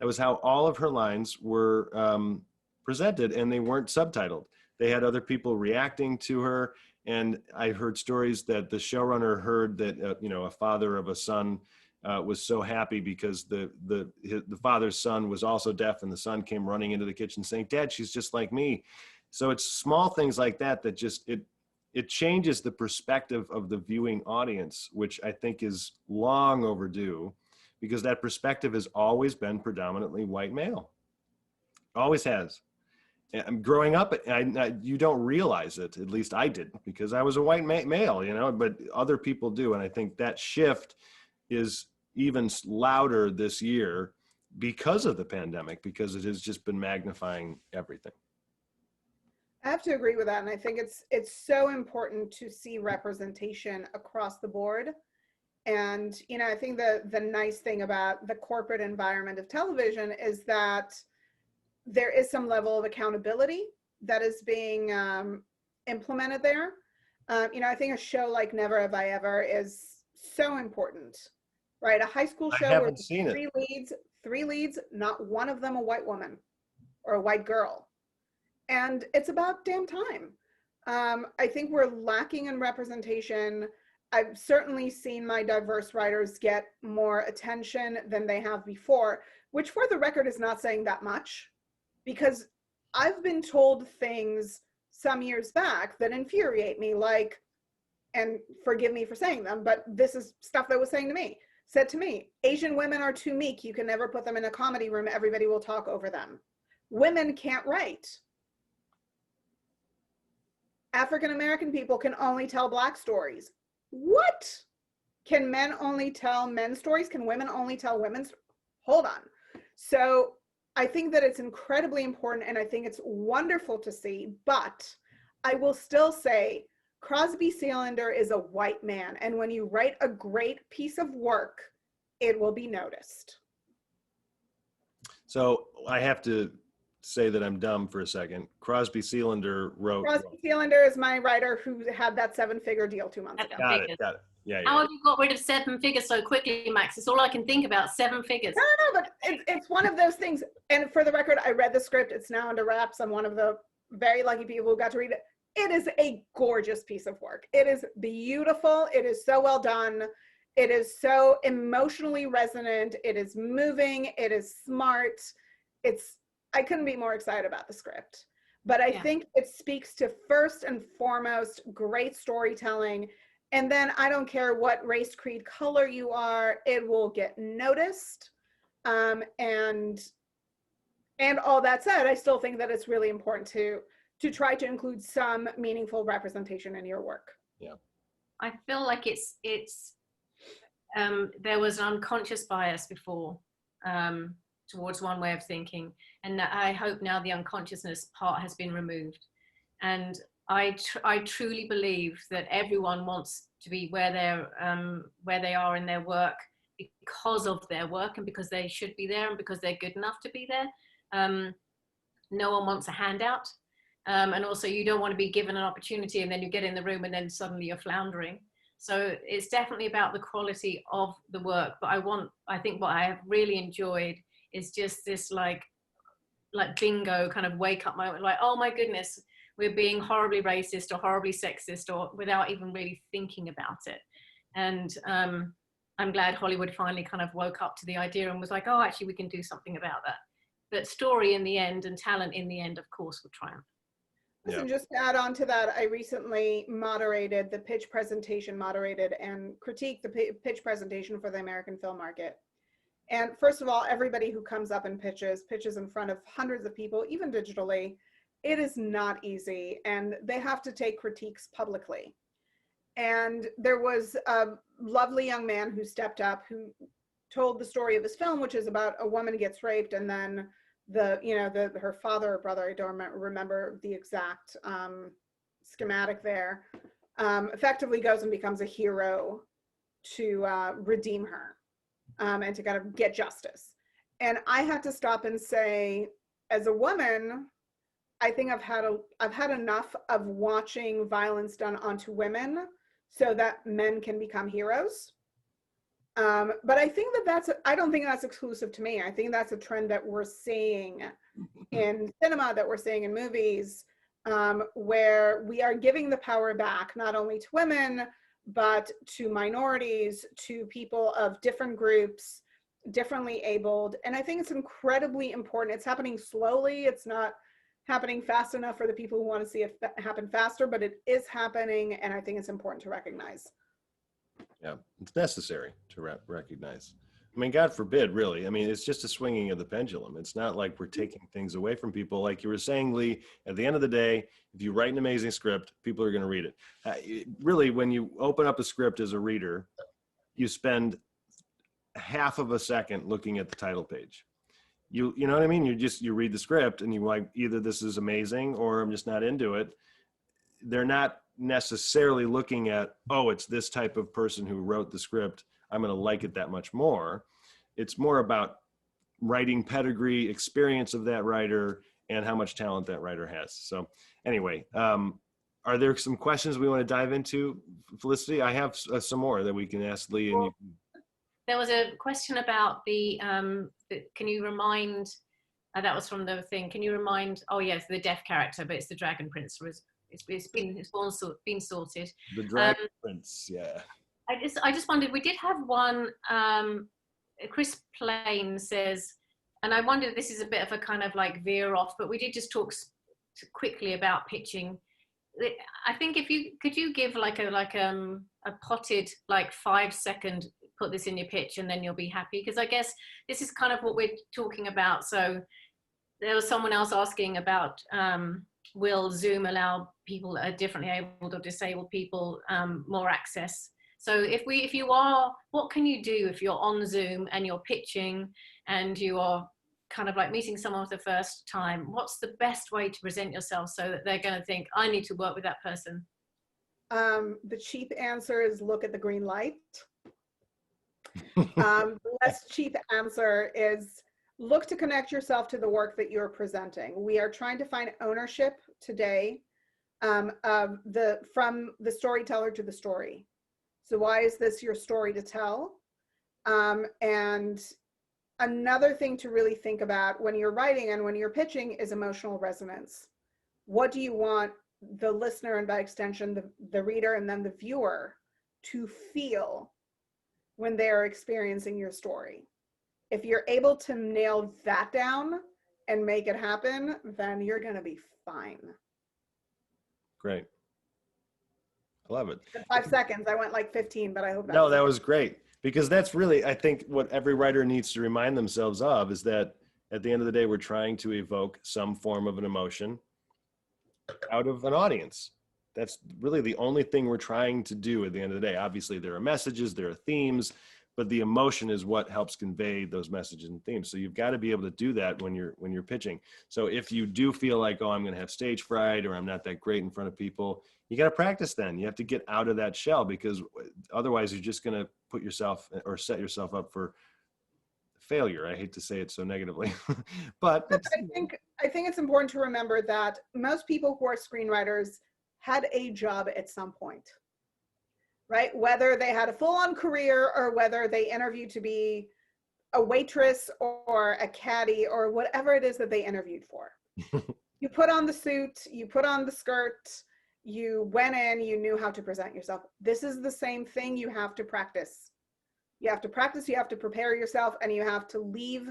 That was how all of her lines were presented, and they weren't subtitled. They had other people reacting to her. And I heard stories that the showrunner heard that, you know, a father of a son was so happy because the father's son was also deaf, and the son came running into the kitchen saying, "Dad, she's just like me." So it's small things like that that just, it changes the perspective of the viewing audience, which I think is long overdue, because that perspective has always been predominantly white male. Always has. And growing up, you don't realize it. At least I didn't, because I was a white male, you know, but other people do. And I think that shift is even louder this year because of the pandemic, because it has just been magnifying everything.
I have to agree with that. And I think it's so important to see representation across the board. And, you know, I think the nice thing about the corporate environment of television is that there is some level of accountability that is being implemented there. You know, I think a show like Never Have I Ever is so important, right? A high school show
I
where
haven't seen it.
three leads, not one of them a white woman or a white girl. And it's about damn time. I think we're lacking in representation. I've certainly seen my diverse writers get more attention than they have before, which for the record is not saying that much, because I've been told things some years back that infuriate me, like, and forgive me for saying them, but this is stuff that was said to me, Asian women are too meek. You can never put them in a comedy room. Everybody will talk over them. Women can't write. African-American people can only tell Black stories. What? Can men only tell men's stories? Can women only tell women's? Hold on. So I think that it's incredibly important, and I think it's wonderful to see, but I will still say Crosby Sealander is a white man, and when you write a great piece of work, it will be noticed.
So I have to say that I'm dumb for a second. Crosby Sealander wrote.
Crosby Sealander is my writer who had that 7-figure deal 2 months ago.
Got it. Yeah.
How have you got rid of 7 figures so quickly, Max? It's all I can think about, 7 figures.
No, but it's one of those things. And for the record, I read the script. It's now under wraps. I'm one of the very lucky people who got to read it. It is a gorgeous piece of work. It is beautiful. It is so well done. It is so emotionally resonant. It is moving. It is smart. I couldn't be more excited about the script. But I think it speaks to, first and foremost, great storytelling. And then I don't care what race, creed, color you are, it will get noticed. And all that said, I still think that it's really important to try to include some meaningful representation in your work.
Yeah.
I feel like there was an unconscious bias before towards one way of thinking. And I hope now the unconsciousness part has been removed. And I truly believe that everyone wants to be where they are in their work because of their work and because they should be there and because they're good enough to be there. No one wants a handout. And also you don't want to be given an opportunity and then you get in the room and then suddenly you're floundering. So it's definitely about the quality of the work. But I think what I have really enjoyed is just this like bingo kind of wake up moment, like, oh my goodness, we're being horribly racist or horribly sexist, or without even really thinking about it. And I'm glad Hollywood finally kind of woke up to the idea and was like, oh, actually we can do something about that. But story in the end and talent in the end, of course, will triumph.
So just to add on to that, I recently moderated and critiqued the pitch presentation for the American film market. And first of all, everybody who comes up and pitches in front of hundreds of people, even digitally. It is not easy, and they have to take critiques publicly. And there was a lovely young man who stepped up, who told the story of his film, which is about a woman gets raped, and then her father or brother, I don't remember the exact schematic there, effectively goes and becomes a hero to redeem her and to kind of get justice. And I had to stop and say, as a woman, I think I've had enough of watching violence done onto women so that men can become heroes. But I think I don't think that's exclusive to me. I think that's a trend that we're seeing in cinema, that we're seeing in movies, where we are giving the power back, not only to women, but to minorities, to people of different groups, differently abled. And I think it's incredibly important. It's happening slowly. It's not happening fast enough for the people who want to see it happen faster, but it is happening, and I think it's important to recognize.
Yeah, it's necessary to recognize. I mean, God forbid, really. I mean, it's just a swinging of the pendulum. It's not like we're taking things away from people. Like you were saying, Lee, at the end of the day, if you write an amazing script, people are going to read it. Really, when you open up a script as a reader, you spend half of a second looking at the title page. You know what I mean? You read the script and you like, either this is amazing or I'm just not into it. They're not necessarily looking at, oh, it's this type of person who wrote the script, I'm going to like it that much more. It's more about writing pedigree, experience of that writer, and how much talent that writer has. So anyway, are there some questions we want to dive into, Felicity? I have some more that we can ask Lee. And you can...
There was a question about can you remind, that was from the thing, can you remind, oh yes, the deaf character, but it's the Dragon Prince. It's been sorted.
The Dragon Prince, yeah.
I just wondered, we did have one, Chris Plain says, and I wondered, this is a bit of a kind of like veer off, but we did just talk quickly about pitching. I think could you give like a potted like 5-second, put this in your pitch and then you'll be happy? Because I guess this is kind of what we're talking about. So there was someone else asking about, will Zoom allow people that are differently abled or disabled people more access? So if you are, what can you do if you're on Zoom and you're pitching and you are kind of like meeting someone for the first time? What's the best way to present yourself so that they're going to think, I need to work with that person?
The cheap answer is look at the green light. The less cheap answer is look to connect yourself to the work that you're presenting. We are trying to find ownership today from the storyteller to the story. So why is this your story to tell? And another thing to really think about when you're writing and when you're pitching is emotional resonance. What do you want the listener, and by extension, the reader and then the viewer, to feel when they're experiencing your story? If you're able to nail that down and make it happen, then you're going to be fine.
Great. I love it.
In 5 seconds, I went like 15, but I hope
No, that was great. Because that's really, I think, what every writer needs to remind themselves of is that at the end of the day, we're trying to evoke some form of an emotion out of an audience. That's really the only thing we're trying to do at the end of the day. Obviously, there are messages, there are themes, but the emotion is what helps convey those messages and themes. So you've got to be able to do that when you're pitching. So if you do feel like, oh, I'm going to have stage fright, or I'm not that great in front of people, you got to practice then. You have to get out of that shell, because otherwise you're just going to put yourself or set yourself up for failure. I hate to say it so negatively, but
I think it's important to remember that most people who are screenwriters had a job at some point, right? Whether they had a full-on career or whether they interviewed to be a waitress or a caddy or whatever it is that they interviewed for. You put on the suit, you put on the skirt, you went in, you knew how to present yourself. This is the same thing you have to practice. You have to practice, you have to prepare yourself, and you have to leave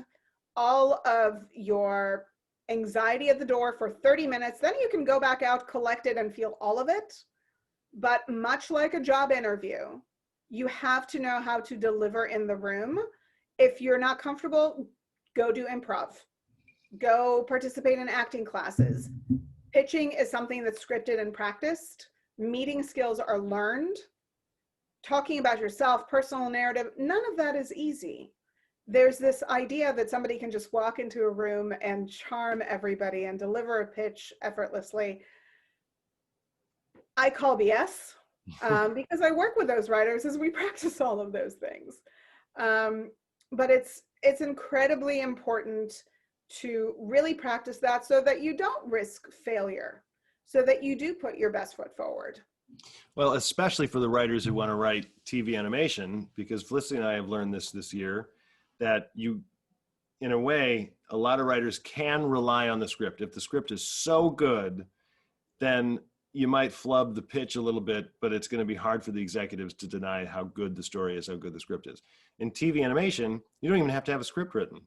all of your anxiety at the door for 30 minutes. Then you can go back out, collect it, and feel all of it. But much like a job interview, you have to know how to deliver in the room. If you're not comfortable, go do improv. Go participate in acting classes. Pitching is something that's scripted and practiced. Meeting skills are learned. Talking about yourself, personal narrative, none of that is easy. There's this idea that somebody can just walk into a room and charm everybody and deliver a pitch effortlessly. I call BS because I work with those writers as we practice all of those things. But it's incredibly important to really practice that so that you don't risk failure, so that you do put your best foot forward.
Well, especially for the writers who want to write TV animation, because Felicity and I have learned this year, that you, in a way, a lot of writers can rely on the script. If the script is so good, then you might flub the pitch a little bit, but it's going to be hard for the executives to deny how good the story is, how good the script is. In TV animation, you don't even have to have a script written.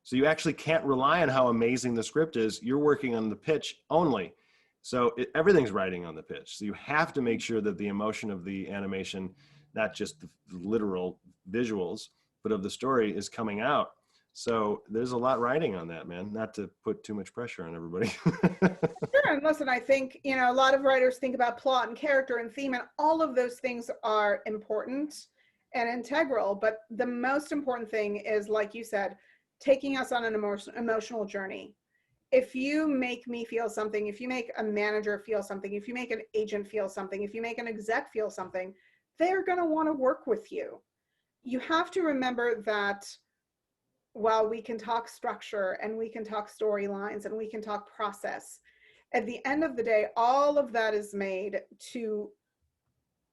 So you actually can't rely on how amazing the script is. You're working on the pitch only. So everything's riding on the pitch. So you have to make sure that the emotion of the animation, not just the literal visuals, but of the story, is coming out. So there's a lot riding on that, man, not to put too much pressure on everybody.
Sure, and listen, I think, you know, a lot of writers think about plot and character and theme, and all of those things are important and integral, but the most important thing is, like you said, taking us on an emotional journey. If you make me feel something, if you make a manager feel something, if you make an agent feel something, if you make an exec feel something, they're going to want to work with you. You have to remember that while we can talk structure and we can talk storylines and we can talk process, at the end of the day, all of that is made to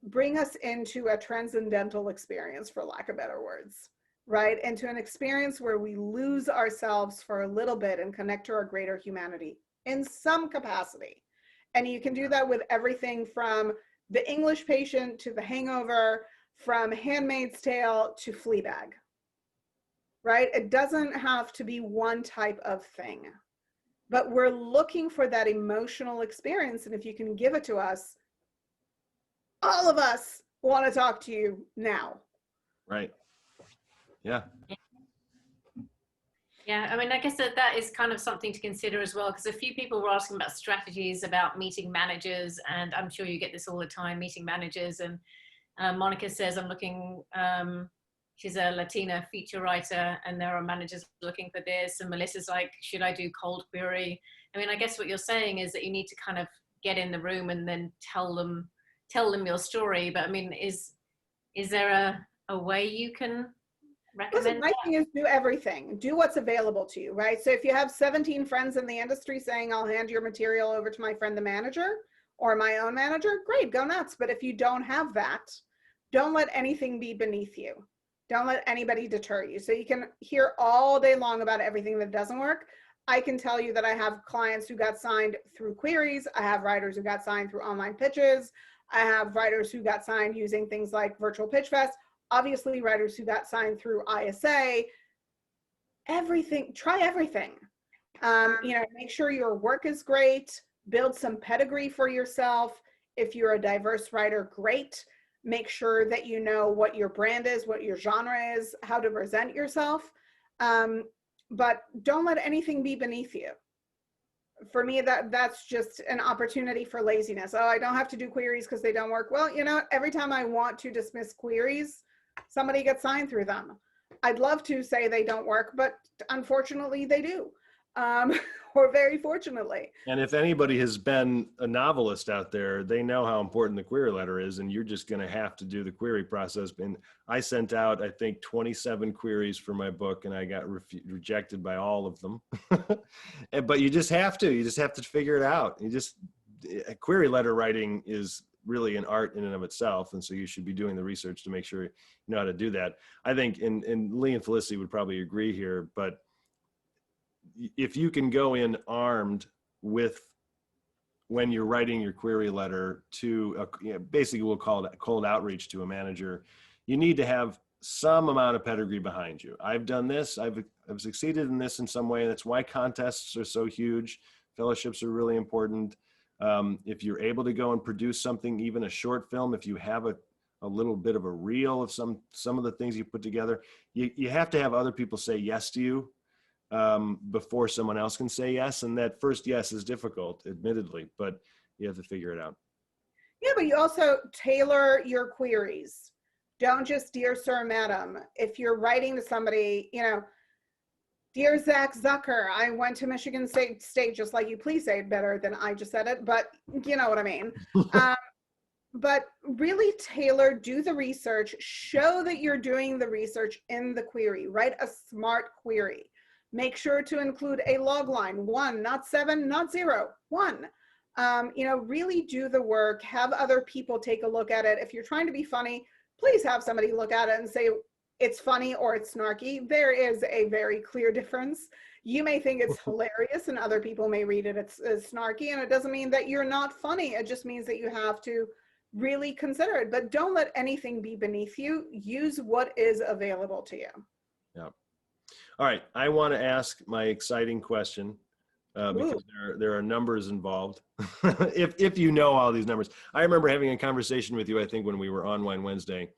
bring us into a transcendental experience, for lack of better words, right? Into an experience where we lose ourselves for a little bit and connect to our greater humanity in some capacity. And you can do that with everything from The English Patient to The Hangover, from Handmaid's Tale to Fleabag, right? It doesn't have to be one type of thing, but we're looking for that emotional experience. And if you can give it to us, all of us want to talk to you now.
Right. Yeah.
Yeah, I mean, I guess that is kind of something to consider as well, because a few people were asking about strategies about meeting managers, and I'm sure you get this all the time, meeting managers. And Monica says, I'm looking, she's a Latina feature writer, and there are managers looking for this. And Melissa's like, should I do cold query? I mean, I guess what you're saying is that you need to kind of get in the room and then tell them your story. But I mean, is there a way you can recommend?
Listen, my thing is do everything. Do what's available to you, right? So if you have 17 friends in the industry saying, I'll hand your material over to my friend, the manager, or my own manager, great, go nuts. But if you don't have that, don't let anything be beneath you. Don't let anybody deter you. So you can hear all day long about everything that doesn't work. I can tell you that I have clients who got signed through queries. I have writers who got signed through online pitches. I have writers who got signed using things like Virtual Pitch Fest. Obviously, writers who got signed through ISA. Everything, try everything. You know, make sure your work is great. Build some pedigree for yourself. If you're a diverse writer, great. Make sure that you know what your brand is, what your genre is, how to present yourself. But don't let anything be beneath you. For me, that's just an opportunity for laziness. Oh, I don't have to do queries because they don't work. Well, you know, every time I want to dismiss queries, Somebody gets signed through them. I'd love to say they don't work, but unfortunately they do. Or very fortunately.
And if anybody has been a novelist out there, they know how important the query letter is, and you're just going to have to do the query process. And I sent out, I think, 27 queries for my book, and I got rejected by all of them. But you just have to figure it out. Query letter writing is really an art in and of itself. And so you should be doing the research to make sure you know how to do that. I think, and Lee and Felicity would probably agree here, but if you can go in armed with, when you're writing your query letter to basically we'll call it cold outreach to a manager, you need to have some amount of pedigree behind you. I've done this, I've succeeded in this in some way. That's why contests are so huge. Fellowships are really important. If you're able to go and produce something, even a short film, if you have a little bit of a reel of some of the things you put together, you have to have other people say yes to you before someone else can say yes. And that first yes is difficult, admittedly, but you have to figure it out.
Yeah, but you also tailor your queries. Don't just dear sir, madam. If you're writing to somebody, dear Zach Zucker, I went to Michigan State just like you. Please say it better than I just said it, but you know what I mean. But really tailor, do the research, show that you're doing the research in the query. Write a smart query. Make sure to include a log line, 1, not 7, not 0, 1. Really do the work, have other people take a look at it. If you're trying to be funny, please have somebody look at it and say it's funny or it's snarky. There is a very clear difference. You may think it's hilarious and other people may read it as snarky, and it doesn't mean that you're not funny. It just means that you have to really consider it, but don't let anything be beneath you. Use what is available to you.
Yeah. All right, I want to ask my exciting question because there are numbers involved. if you know all these numbers, I remember having a conversation with you, I think when we were on Wine Wednesday,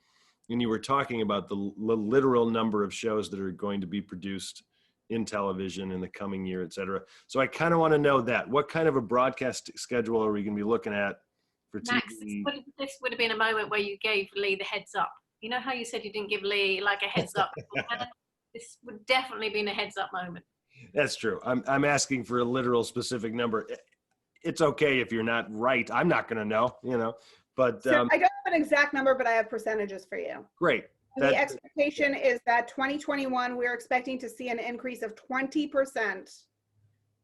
and you were talking about the literal number of shows that are going to be produced in television in the coming year, et cetera. So I kind of want to know that. What kind of a broadcast schedule are we going to be looking at for TV?
Max, this would have been a moment where you gave Lee the heads up. You know how you said you didn't give Lee like a heads up? This would definitely be a heads up moment. That's
true. I'm asking for a literal specific number. It's okay if you're not right. I'm not going to know, but.
So I don't have an exact number, but I have percentages for you.
Great.
The expectation is that 2021, we're expecting to see an increase of 20%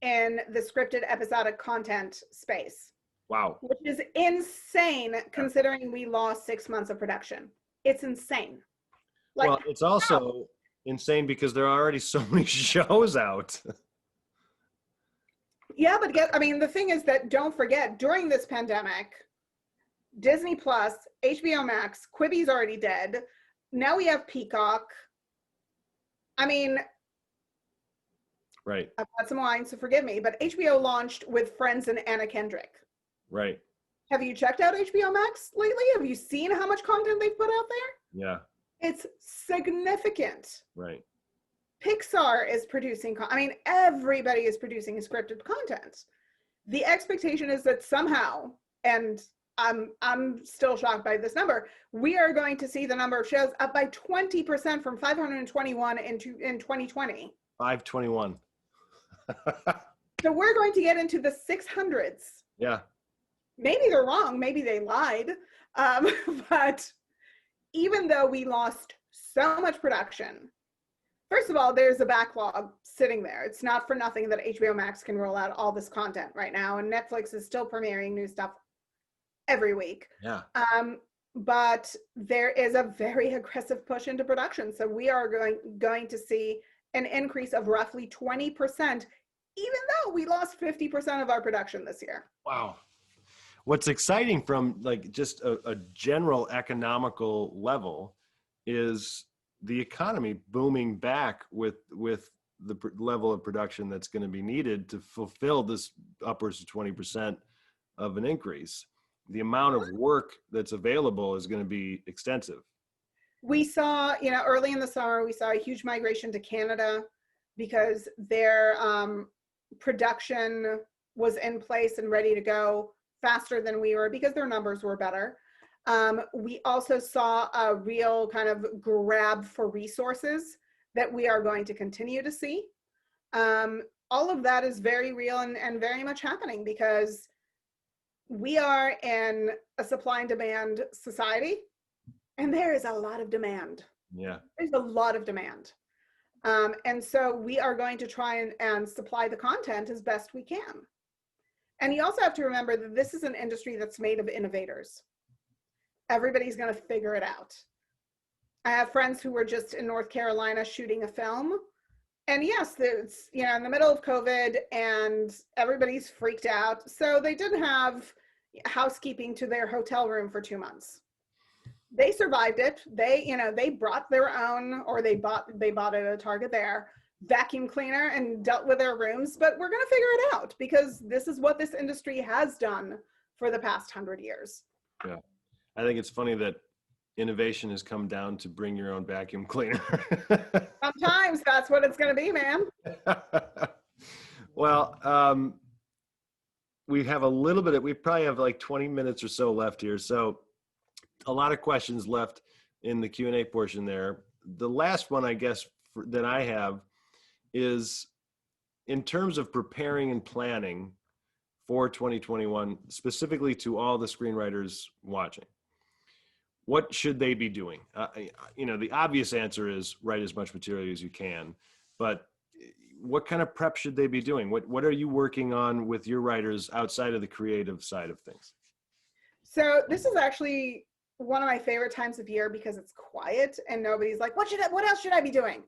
in the scripted episodic content space.
Wow.
Which is insane considering we lost 6 months of production. It's insane.
Well, it's also insane because there are already so many shows out.
Yeah, but the thing is that don't forget, during this pandemic, Disney Plus, HBO Max, Quibi's already dead. Now we have Peacock.
Right.
I've had some wine, so forgive me, but HBO launched with Friends and Anna Kendrick.
Right.
Have you checked out HBO Max lately? Have you seen how much content they've put out there?
Yeah.
It's significant.
Right.
Pixar is producing, everybody is producing scripted content. The expectation is that somehow, and I'm still shocked by this number, we are going to see the number of shows up by 20% from 521 in 2020.
521.
So we're going to get into the 600s.
Yeah.
Maybe they're wrong. Maybe they lied. But even though we lost so much production, first of all, there's a backlog sitting there. It's not for nothing that HBO Max can roll out all this content right now, and Netflix is still premiering new stuff every week.
Yeah.
But there is a very aggressive push into production. So we are going to see an increase of roughly 20%, even though we lost 50% of our production this year.
Wow. What's exciting from just a general economical level is the economy booming back with the level of production that's going to be needed to fulfill this upwards of 20% of an increase. The amount of work that's available is going to be extensive.
We saw, early in the summer, we saw a huge migration to Canada because their production was in place and ready to go faster than we were because their numbers were better. We also saw a real kind of grab for resources that we are going to continue to see. All of that is very real and very much happening because we are in a supply and demand society, and there is a lot of demand.
Yeah.
There's a lot of demand. And so we are going to try and supply the content as best we can. And you also have to remember that this is an industry that's made of innovators. Everybody's going to figure it out. I have friends who were just in North Carolina shooting a film. And yes, it's, you know, in the middle of COVID and everybody's freaked out. So they didn't have housekeeping to their hotel room for 2 months. They survived it. They, you know, they brought their own, or they bought it at a Target there, vacuum cleaner and dealt with their rooms. But we're going to figure it out because this is what this industry has done for the past 100 years.
Yeah. I think it's funny that innovation has come down to bring your own vacuum cleaner.
Sometimes that's what it's going to be, man.
Well, we have a little bit we probably have like 20 minutes or so left here. So a lot of questions left in the Q&A portion there. The last one, I guess, that I have is in terms of preparing and planning for 2021, specifically to all the screenwriters watching. What should they be doing? You know, the obvious answer is write as much material as you can, but what kind of prep should they be doing? What are you working on with your writers outside of the creative side of things?
So this is actually one of my favorite times of year because it's quiet and nobody's like, what else should I be doing?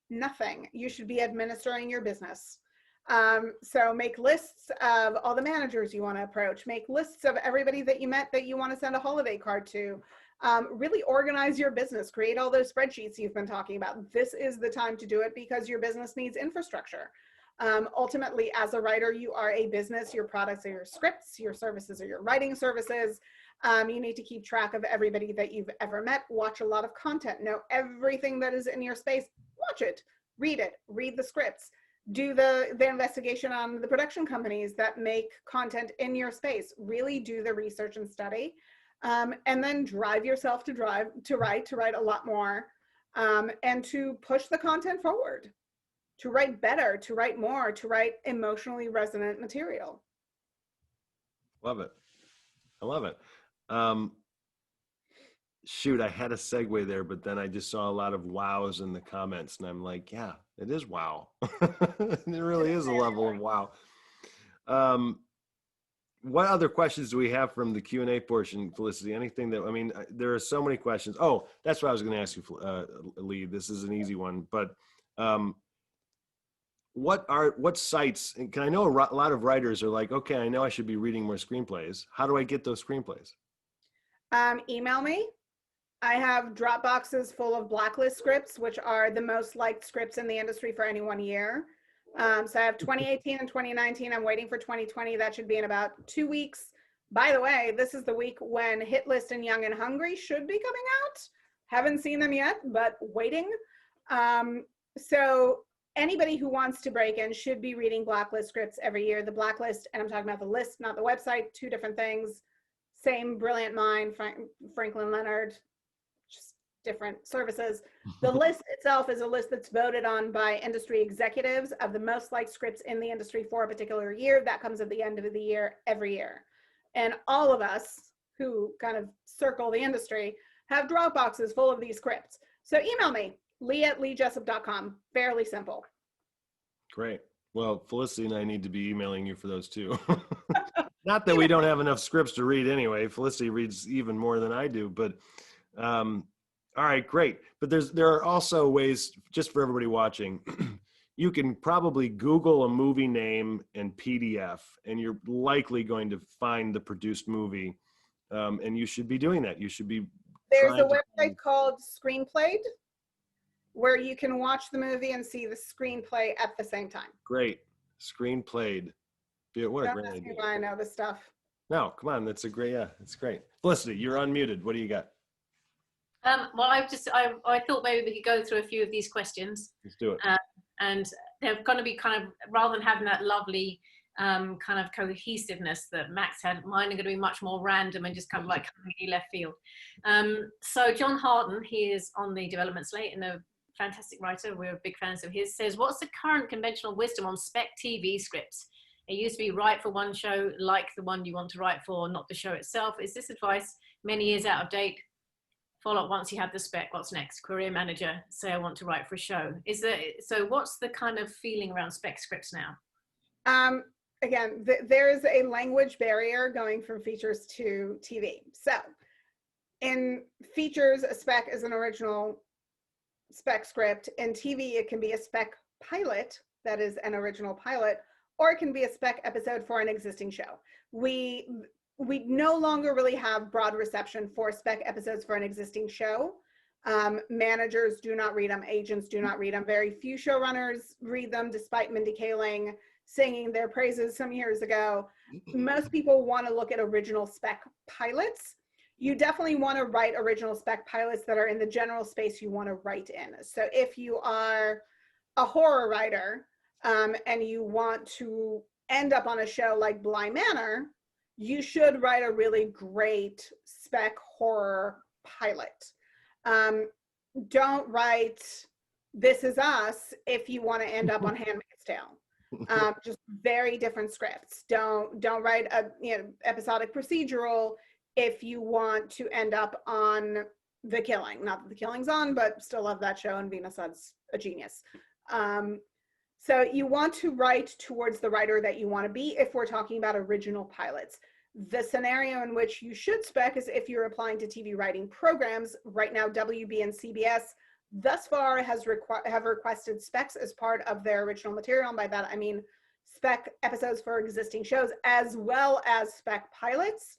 Nothing. You should be administering your business. So make lists of all the managers you want to approach, make lists of everybody that you met that you want to send a holiday card to. Really organize your business, create all those spreadsheets you've been talking about. This is the time to do it because your business needs infrastructure. Ultimately, as a writer, you are a business. Your products are your scripts, your services are your writing services. You need to keep track of everybody that you've ever met, watch a lot of content, know everything that is in your space, watch it, read the scripts, do the investigation on the production companies that make content in your space, really do the research and study. And then drive yourself to write a lot more, and to push the content forward, to write better, to write more, to write emotionally resonant material.
Love it. I love it. Shoot, I had a segue there, but then I just saw a lot of wows in the comments and I'm like, yeah, it is wow. It really is a level of wow. What other questions do we have from the Q&A portion, Felicity? Anything that, I mean, there are so many questions. Oh, that's what I was going to ask you, Lee. This is an easy one, but what sites, and I know a lot of writers are like, okay, I know I should be reading more screenplays. How do I get those screenplays?
Email me. I have Dropboxes full of blacklist scripts, which are the most liked scripts in the industry for any 1 year. So I have 2018 and 2019. I'm waiting for 2020. That should be in about 2 weeks. By the way, this is the week when Hit List and Young and Hungry should be coming out. Haven't seen them yet, but waiting. So anybody who wants to break in should be reading blacklist scripts every year. The blacklist, and I'm talking about the list, not the website, two different things. Same brilliant mind, Franklin Leonard, just different services. The list itself is a list that's voted on by industry executives of the most liked scripts in the industry for a particular year. That comes at the end of the year every year. And all of us who kind of circle the industry have Dropboxes full of these scripts. So email me, lee@leejessup.com. Fairly simple.
Great. Well, Felicity and I need to be emailing you for those too. Not that we don't have enough scripts to read anyway. Felicity reads even more than I do, but all right, great. But there are also ways, just for everybody watching, you can probably Google a movie name and PDF, and you're likely going to find the produced movie. And you should be doing that. You should be.
There's a website called Screenplayed, where you can watch the movie and see the screenplay at the same time.
Great. Screenplayed. What a
Don't
great
ask me
idea.
why I know this stuff.
No, come on. That's a great, yeah, it's great. Felicity, you're unmuted. What do you got?
Well, I thought maybe we could go through a few of these questions.
Let's do it.
And they're going to be kind of, rather than having that lovely kind of cohesiveness that Max had. Mine are going to be much more random and just kind of like completely left field. So John Harden, he is on the development slate and a fantastic writer. We're big fans of his. Says, what's the current conventional wisdom on spec TV scripts? It used to be write for one show, like the one you want to write for, not the show itself. Is this advice many years out of date? Follow up once you have the spec, what's next? Career manager, say I want to write for a show. So what's the kind of feeling around spec scripts now?
Again, there is a language barrier going from features to TV. So in features, a spec is an original spec script. In TV, it can be a spec pilot that is an original pilot, or it can be a spec episode for an existing show. We no longer really have broad reception for spec episodes for an existing show. Managers do not read them. Agents do not read them. Very few showrunners read them, despite Mindy Kaling singing their praises some years ago. Most people want to look at original spec pilots. You definitely want to write original spec pilots that are in the general space you want to write in. So if you are a horror writer and you want to end up on a show like Bly Manor, you should write a really great spec horror pilot. Don't write This Is Us if you want to end up on Handmaid's Tale. Just very different scripts. Don't write a episodic procedural if you want to end up on The Killing. Not that The Killing's on, but still love that show, and Venus Sud's a genius. So you want to write towards the writer that you want to be if we're talking about original pilots. The scenario in which you should spec is if you're applying to TV writing programs. Right now, WB and CBS thus far have requested specs as part of their original material. And by that, I mean spec episodes for existing shows as well as spec pilots.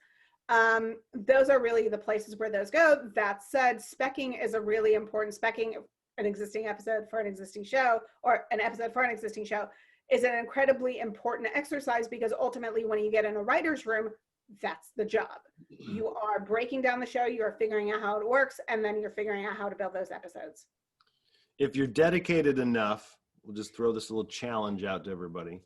Those are really the places where those go. That said, specking is a really important, specking an existing episode for an existing show, or an episode for an existing show, is an incredibly important exercise, because ultimately when you get in a writer's room, that's the job. You are breaking down the show, you are figuring out how it works, and then you're figuring out how to build those episodes.
If you're dedicated enough, we'll just throw this little challenge out to everybody.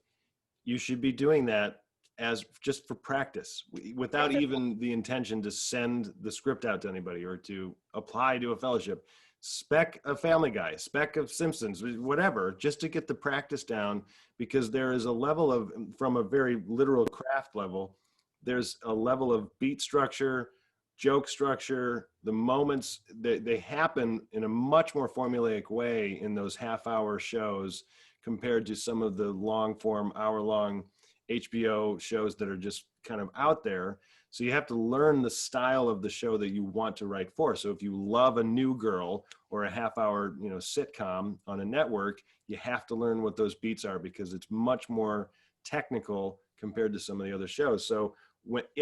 You should be doing that as just for practice, without even the intention to send the script out to anybody or to apply to a fellowship. Spec a Family Guy, spec of Simpsons, whatever, just to get the practice down, because there is a level of, from a very literal craft level, there's a level of beat structure, joke structure, the moments, they happen in a much more formulaic way in those half-hour shows compared to some of the long-form, hour-long HBO shows that are just kind of out there. So you have to learn the style of the show that you want to write for. So if you love a New Girl or a half-hour, sitcom on a network, you have to learn what those beats are, because it's much more technical compared to some of the other shows. So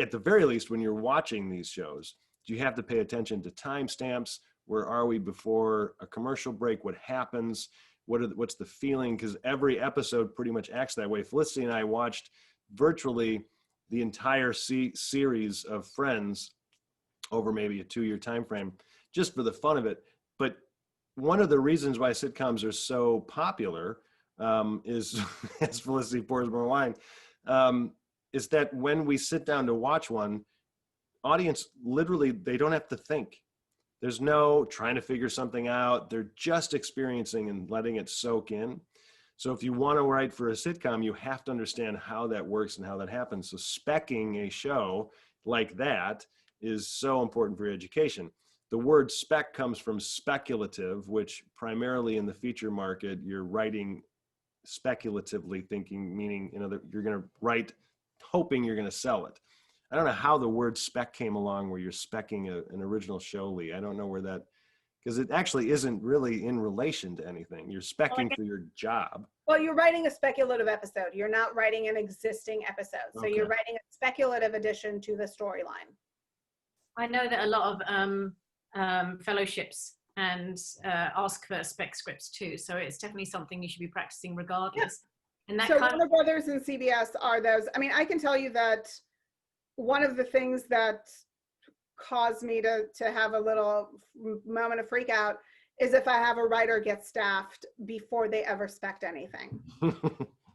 at the very least, when you're watching these shows, you have to pay attention to timestamps. Where are we before a commercial break? What happens? What's the feeling? Because every episode pretty much acts that way. Felicity and I watched virtually the entire series of Friends over maybe a 2-year time frame, just for the fun of it. But one of the reasons why sitcoms are so popular is, as Felicity pours more wine, is that when we sit down to watch one, audience, literally, they don't have to think. There's no trying to figure something out. They're just experiencing and letting it soak in. So if you want to write for a sitcom, you have to understand how that works and how that happens. So speccing a show like that is so important for your education. The word spec comes from speculative, which primarily in the feature market, you're writing speculatively, thinking, meaning, you're going to write hoping you're going to sell it. I don't know how the word spec came along where you're speccing an original show, Lee. I don't know where that, because it actually isn't really in relation to anything. You're speccing for your job.
Well, you're writing a speculative episode. You're not writing an existing episode. So You're writing a speculative addition to the storyline.
I know that a lot of fellowships and ask for spec scripts too. So it's definitely something you should be practicing regardless. Yeah. And that
so Warner Brothers and CBS are those. I mean, I can tell you that one of the things that caused me to have a little moment of freak out is if I have a writer get staffed before they ever spec'd anything.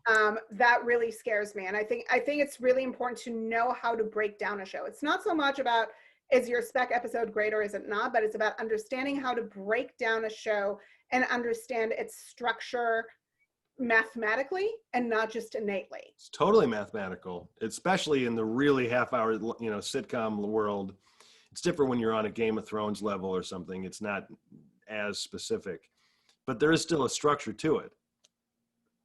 That really scares me. And I think it's really important to know how to break down a show. It's not so much about, is your spec episode great or is it not, but it's about understanding how to break down a show and understand its structure mathematically and not just innately.
It's totally mathematical, especially in the really half-hour, sitcom world. It's different when you're on a Game of Thrones level or something. It's not as specific, but there is still a structure to it.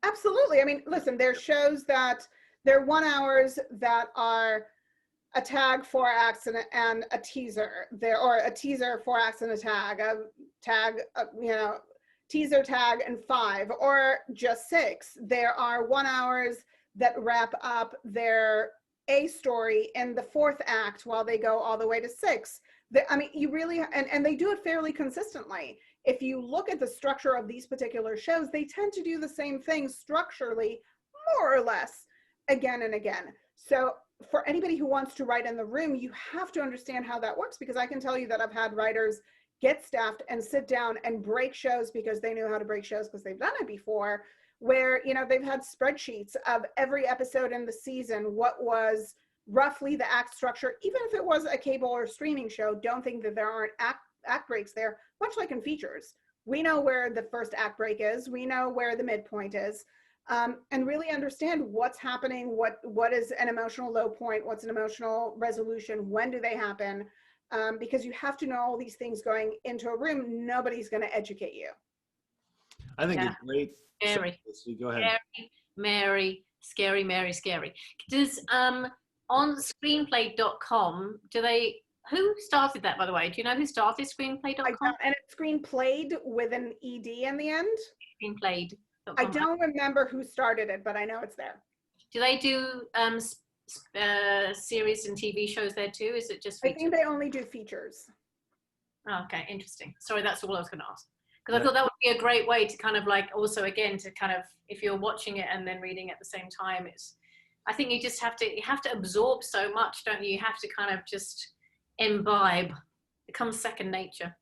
Absolutely. I mean, listen, there's shows that they're 1 hours that are a tag, 4 acts, and a teaser. Or a teaser, 4 acts, and a tag, teaser, tag, and 5, or just 6. There are 1 hours that wrap up their A story in the 4th act while they go all the way to 6. You really, and they do it fairly consistently. If you look at the structure of these particular shows, they tend to do the same thing structurally, more or less, again and again. So for anybody who wants to write in the room, you have to understand how that works, because I can tell you that I've had writers get staffed and sit down and break shows because they knew how to break shows because they've done it before, where, they've had spreadsheets of every episode in the season, what was roughly the act structure. Even if it was a cable or streaming show, don't think that there aren't act breaks there, much like in features. We know where the first act break is, we know where the midpoint is, and really understand what's happening, what is an emotional low point, what's an emotional resolution, when do they happen, because you have to know all these things going into a room. Nobody's going to educate you.
I think it's great.
Scary.
Go ahead.
Scary, Mary, scary. Does on screenplay.com, who started that, by the way? Do you know who started screenplay.com?
And it's screenplayed with an ED in the end.
Screenplayed.
I don't remember who started it, but I know it's there.
Do they do series and TV shows there too? Is it just features?
I think they only do features.
Oh, okay, interesting. Sorry, that's all I was going to ask. Because I thought that would be a great way to kind of also again to kind of, if you're watching it and then reading at the same time, I think you just have to absorb so much, don't you? You have to kind of just imbibe. It becomes second nature.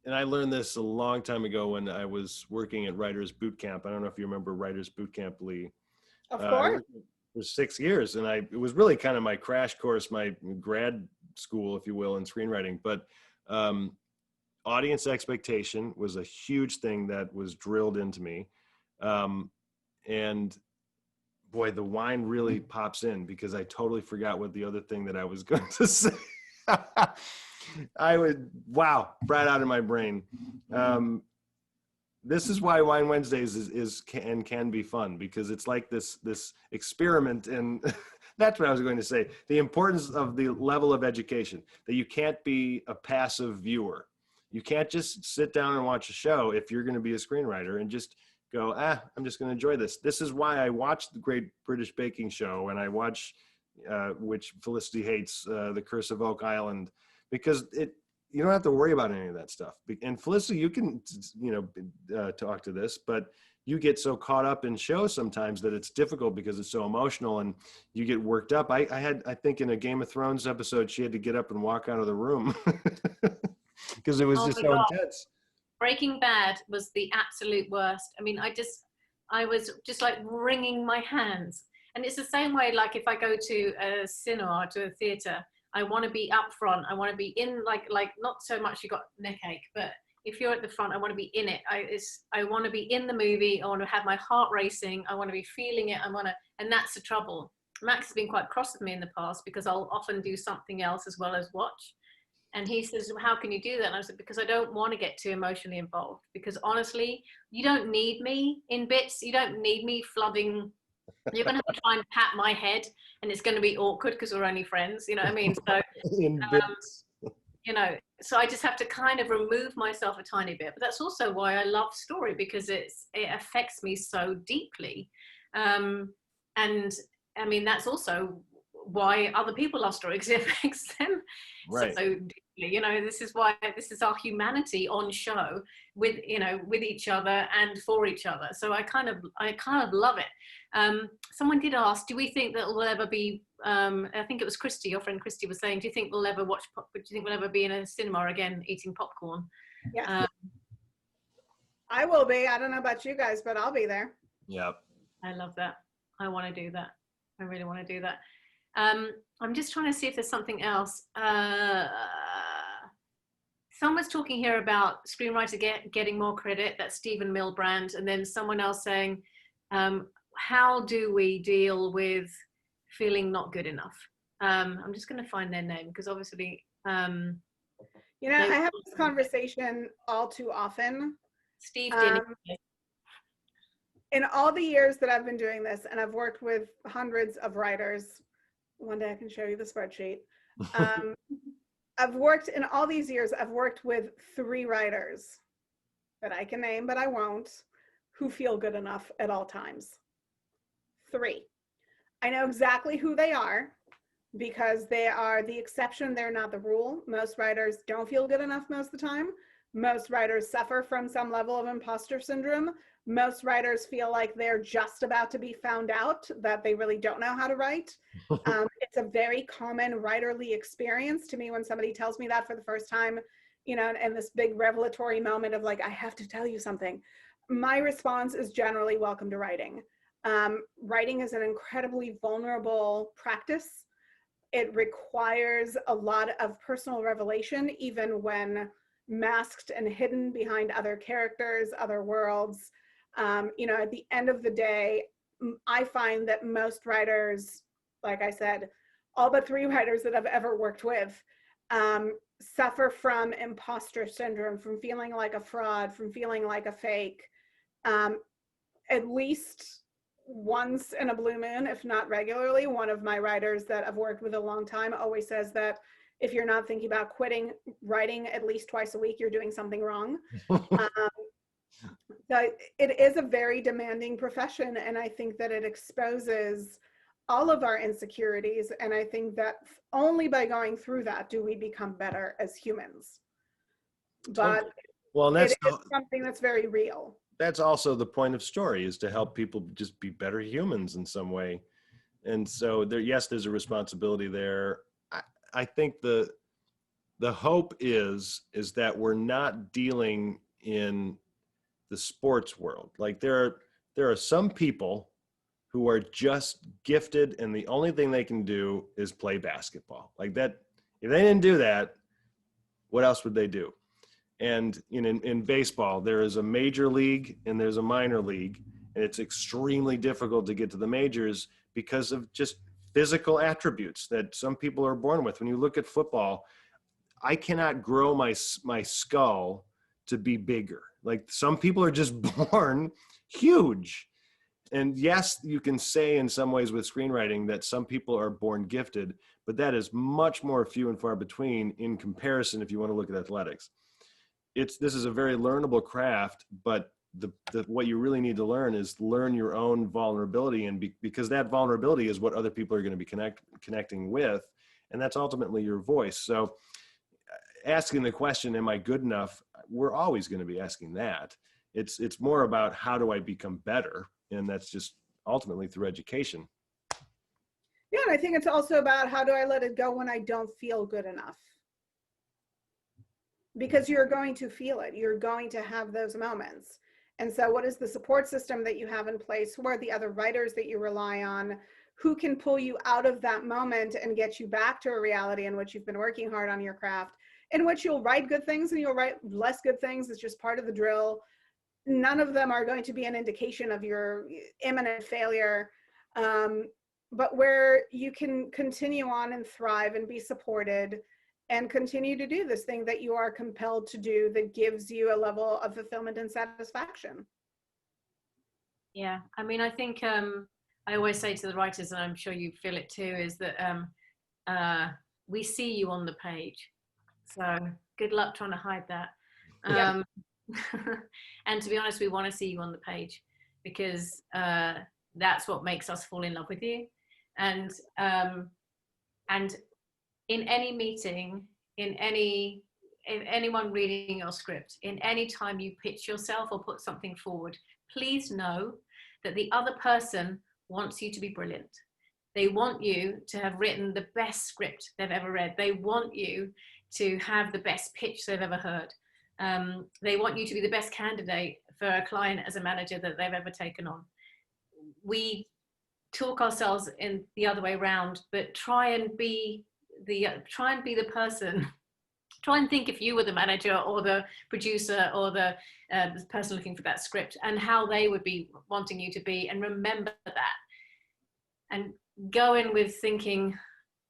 And I learned this a long time ago when I was working at Writers Boot Camp. I don't know if you remember Writers Boot Camp, Lee.
Of course.
For 6 years, and it was really kind of my crash course, my grad school, if you will, in screenwriting. But audience expectation was a huge thing that was drilled into me. And boy, the wine really pops in, because I totally forgot what the other thing that I was going to say. Right out of my brain. This is why Wine Wednesdays can be fun, because it's like this experiment, and that's what I was going to say. The importance of the level of education, that you can't be a passive viewer. You can't just sit down and watch a show if you're going to be a screenwriter and just go, I'm just going to enjoy this. This is why I watch the Great British Baking Show, and I watch, which Felicity hates, The Curse of Oak Island, because you don't have to worry about any of that stuff. And Felicity, you can, talk to this, but you get so caught up in shows sometimes that it's difficult because it's so emotional and you get worked up. I think in a Game of Thrones episode, she had to get up and walk out of the room because it was just so intense.
Breaking Bad was the absolute worst. I mean, I was just like wringing my hands. And it's the same way, like if I go to a cinema, to a theater, I want to be up front. I want to be in like not so much you got neck ache, but if you're at the front, I want to be in it. I want to be in the movie. I want to have my heart racing. I want to be feeling it. And that's the trouble. Max has been quite cross with me in the past because I'll often do something else as well as watch. And he says, how can you do that? And I said, because I don't want to get too emotionally involved. Because honestly, you don't need me in bits. You don't need me flooding. You're going to have to try and pat my head, and it's going to be awkward because we're only friends. You know what I mean? So, so I just have to kind of remove myself a tiny bit. But that's also why I love story, because it affects me so deeply. And I mean, that's also why other people love story, because it affects them so deeply. This is why this is our humanity on show with each other and for each other. So I kind of love it. Someone did ask, do we think that we'll ever be, I think it was Christy, your friend Christy was saying, do you think we'll ever be in a cinema again eating popcorn?
Yeah. I will be. I don't know about you guys, but I'll be there.
Yep.
I love that. I want to do that. I really want to do that. I'm just trying to see if there's something else. Someone's talking here about screenwriter getting more credit. That's Stephen Milbrand. And then someone else saying, how do we deal with feeling not good enough? I'm just going to find their name because obviously,
you know, I have this conversation all too often.
Steve did.
In all the years that I've been doing this, and I've worked with hundreds of writers, one day I can show you the spreadsheet. I've worked in all these years, I've worked with 3 writers that I can name, but I won't, who feel good enough at all times. 3. I know exactly who they are because they are the exception, they're not the rule. Most writers don't feel good enough most of the time. Most writers suffer from some level of imposter syndrome. Most writers feel like they're just about to be found out, that they really don't know how to write. It's a very common writerly experience to me when somebody tells me that for the first time, you know, and this big revelatory moment of like, I have to tell you something. My response is generally welcome to writing. Writing is an incredibly vulnerable practice. It requires a lot of personal revelation, even when masked and hidden behind other characters, other worlds. You know, at the end of the day, I find that most writers, like I said, all but 3 writers that I've ever worked with, suffer from imposter syndrome, from feeling like a fraud, from feeling like a fake. At least once in a blue moon, if not regularly, one of my writers that I've worked with a long time always says that if you're not thinking about quitting writing at least twice a week, you're doing something wrong. So it is a very demanding profession, and I think that it exposes all of our insecurities, and I think that only by going through that do we become better as humans. But
well,
it is something that's very real.
That's also the point of story, is to help people just be better humans in some way. And so there, yes, there's a responsibility there. I think the hope is that we're not dealing in the sports world. Like there are some people who are just gifted and the only thing they can do is play basketball. Like that, if they didn't do that, what else would they do? And in baseball, there is a major league and there's a minor league, and it's extremely difficult to get to the majors because of just physical attributes that some people are born with. When you look at football, I cannot grow my skull to be bigger. Like some people are just born huge. And yes, you can say in some ways with screenwriting that some people are born gifted, but that is much more few and far between in comparison if you want to look at athletics. This is a very learnable craft, but what you really need to learn is learn your own vulnerability, and because that vulnerability is what other people are going to be connecting with, and that's ultimately your voice. So asking the question, am I good enough? We're always going to be asking that. It's more about how do I become better? And that's just ultimately through education.
Yeah, and I think it's also about how do I let it go when I don't feel good enough? Because you're going to feel it. You're going to have those moments. And so what is the support system that you have in place? Who are the other writers that you rely on? Who can pull you out of that moment and get you back to a reality in which you've been working hard on your craft, in which you'll write good things and you'll write less good things. It's just part of the drill. None of them are going to be an indication of your imminent failure, but where you can continue on and thrive and be supported and continue to do this thing that you are compelled to do that gives you a level of fulfillment and satisfaction.
Yeah, I mean, I think I always say to the writers, and I'm sure you feel it too, is that we see you on the page. So good luck trying to hide that.
Yeah.
And to be honest, we want to see you on the page because that's what makes us fall in love with you. And in any meeting, in anyone reading your script, in any time you pitch yourself or put something forward, please know that the other person wants you to be brilliant. They want you to have written the best script they've ever read. They want you to have the best pitch they've ever heard. They want you to be the best candidate for a client as a manager that they've ever taken on. we talk ourselves in the other way around, but try and be the person. Try and think if you were the manager or the producer or the person looking for that script, and how they would be wanting you to be, and remember that. And go in with thinking,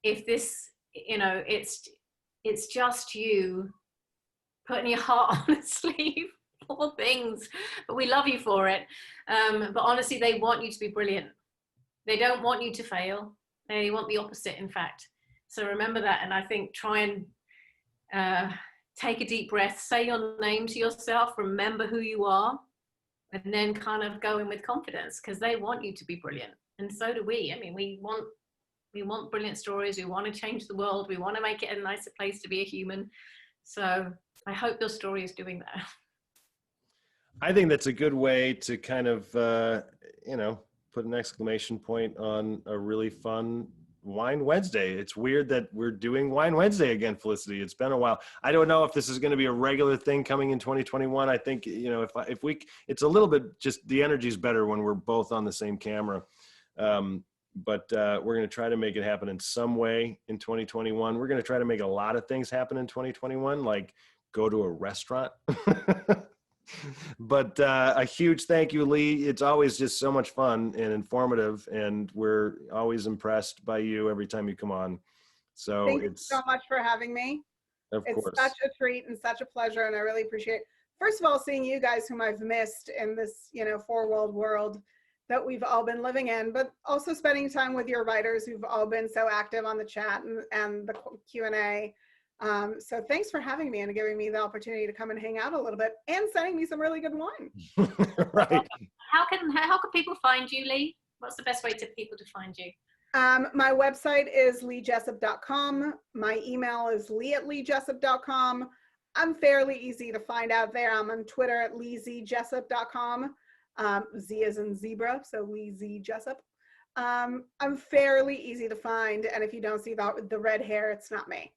if this, it's just you putting your heart on the sleeve, all things, but we love you for it. But honestly, they want you to be brilliant. They don't want you to fail. They want the opposite, in fact. So remember that. And I think try and take a deep breath, say your name to yourself, remember who you are, and then kind of go in with confidence, because they want you to be brilliant. And so do we. I mean, we want brilliant stories. We want to change the world. We want to make it a nicer place to be a human. So I hope your story is doing that.
I think that's a good way to kind of, put an exclamation point on a really fun Wine Wednesday. It's weird that we're doing Wine Wednesday again, Felicity. It's been a while. I don't know if this is going to be a regular thing coming in 2021. I think, if we, it's a little bit just the energy is better when we're both on the same camera. But we're going to try to make it happen in some way in 2021. We're going to try to make a lot of things happen in 2021, like go to a restaurant. But a huge thank you, Lee. It's always just so much fun and informative, and we're always impressed by you every time you come on. So
thank you so much for having me.
It's
such a treat and such a pleasure, and I really appreciate, first of all, seeing you guys whom I've missed in this, four-world world that we've all been living in, but also spending time with your writers who've all been so active on the chat and the Q&A. So thanks for having me and giving me the opportunity to come and hang out a little bit and sending me some really good wine.
Right.
How can people find you, Lee? What's the best way to people to find you?
My website is leejessup.com. My email is lee@leejessup.com. I'm fairly easy to find out there. I'm on Twitter at leezjessup.com. Z as in zebra, so Lee Z Jessup. I'm fairly easy to find, and if you don't see the red hair, it's not me.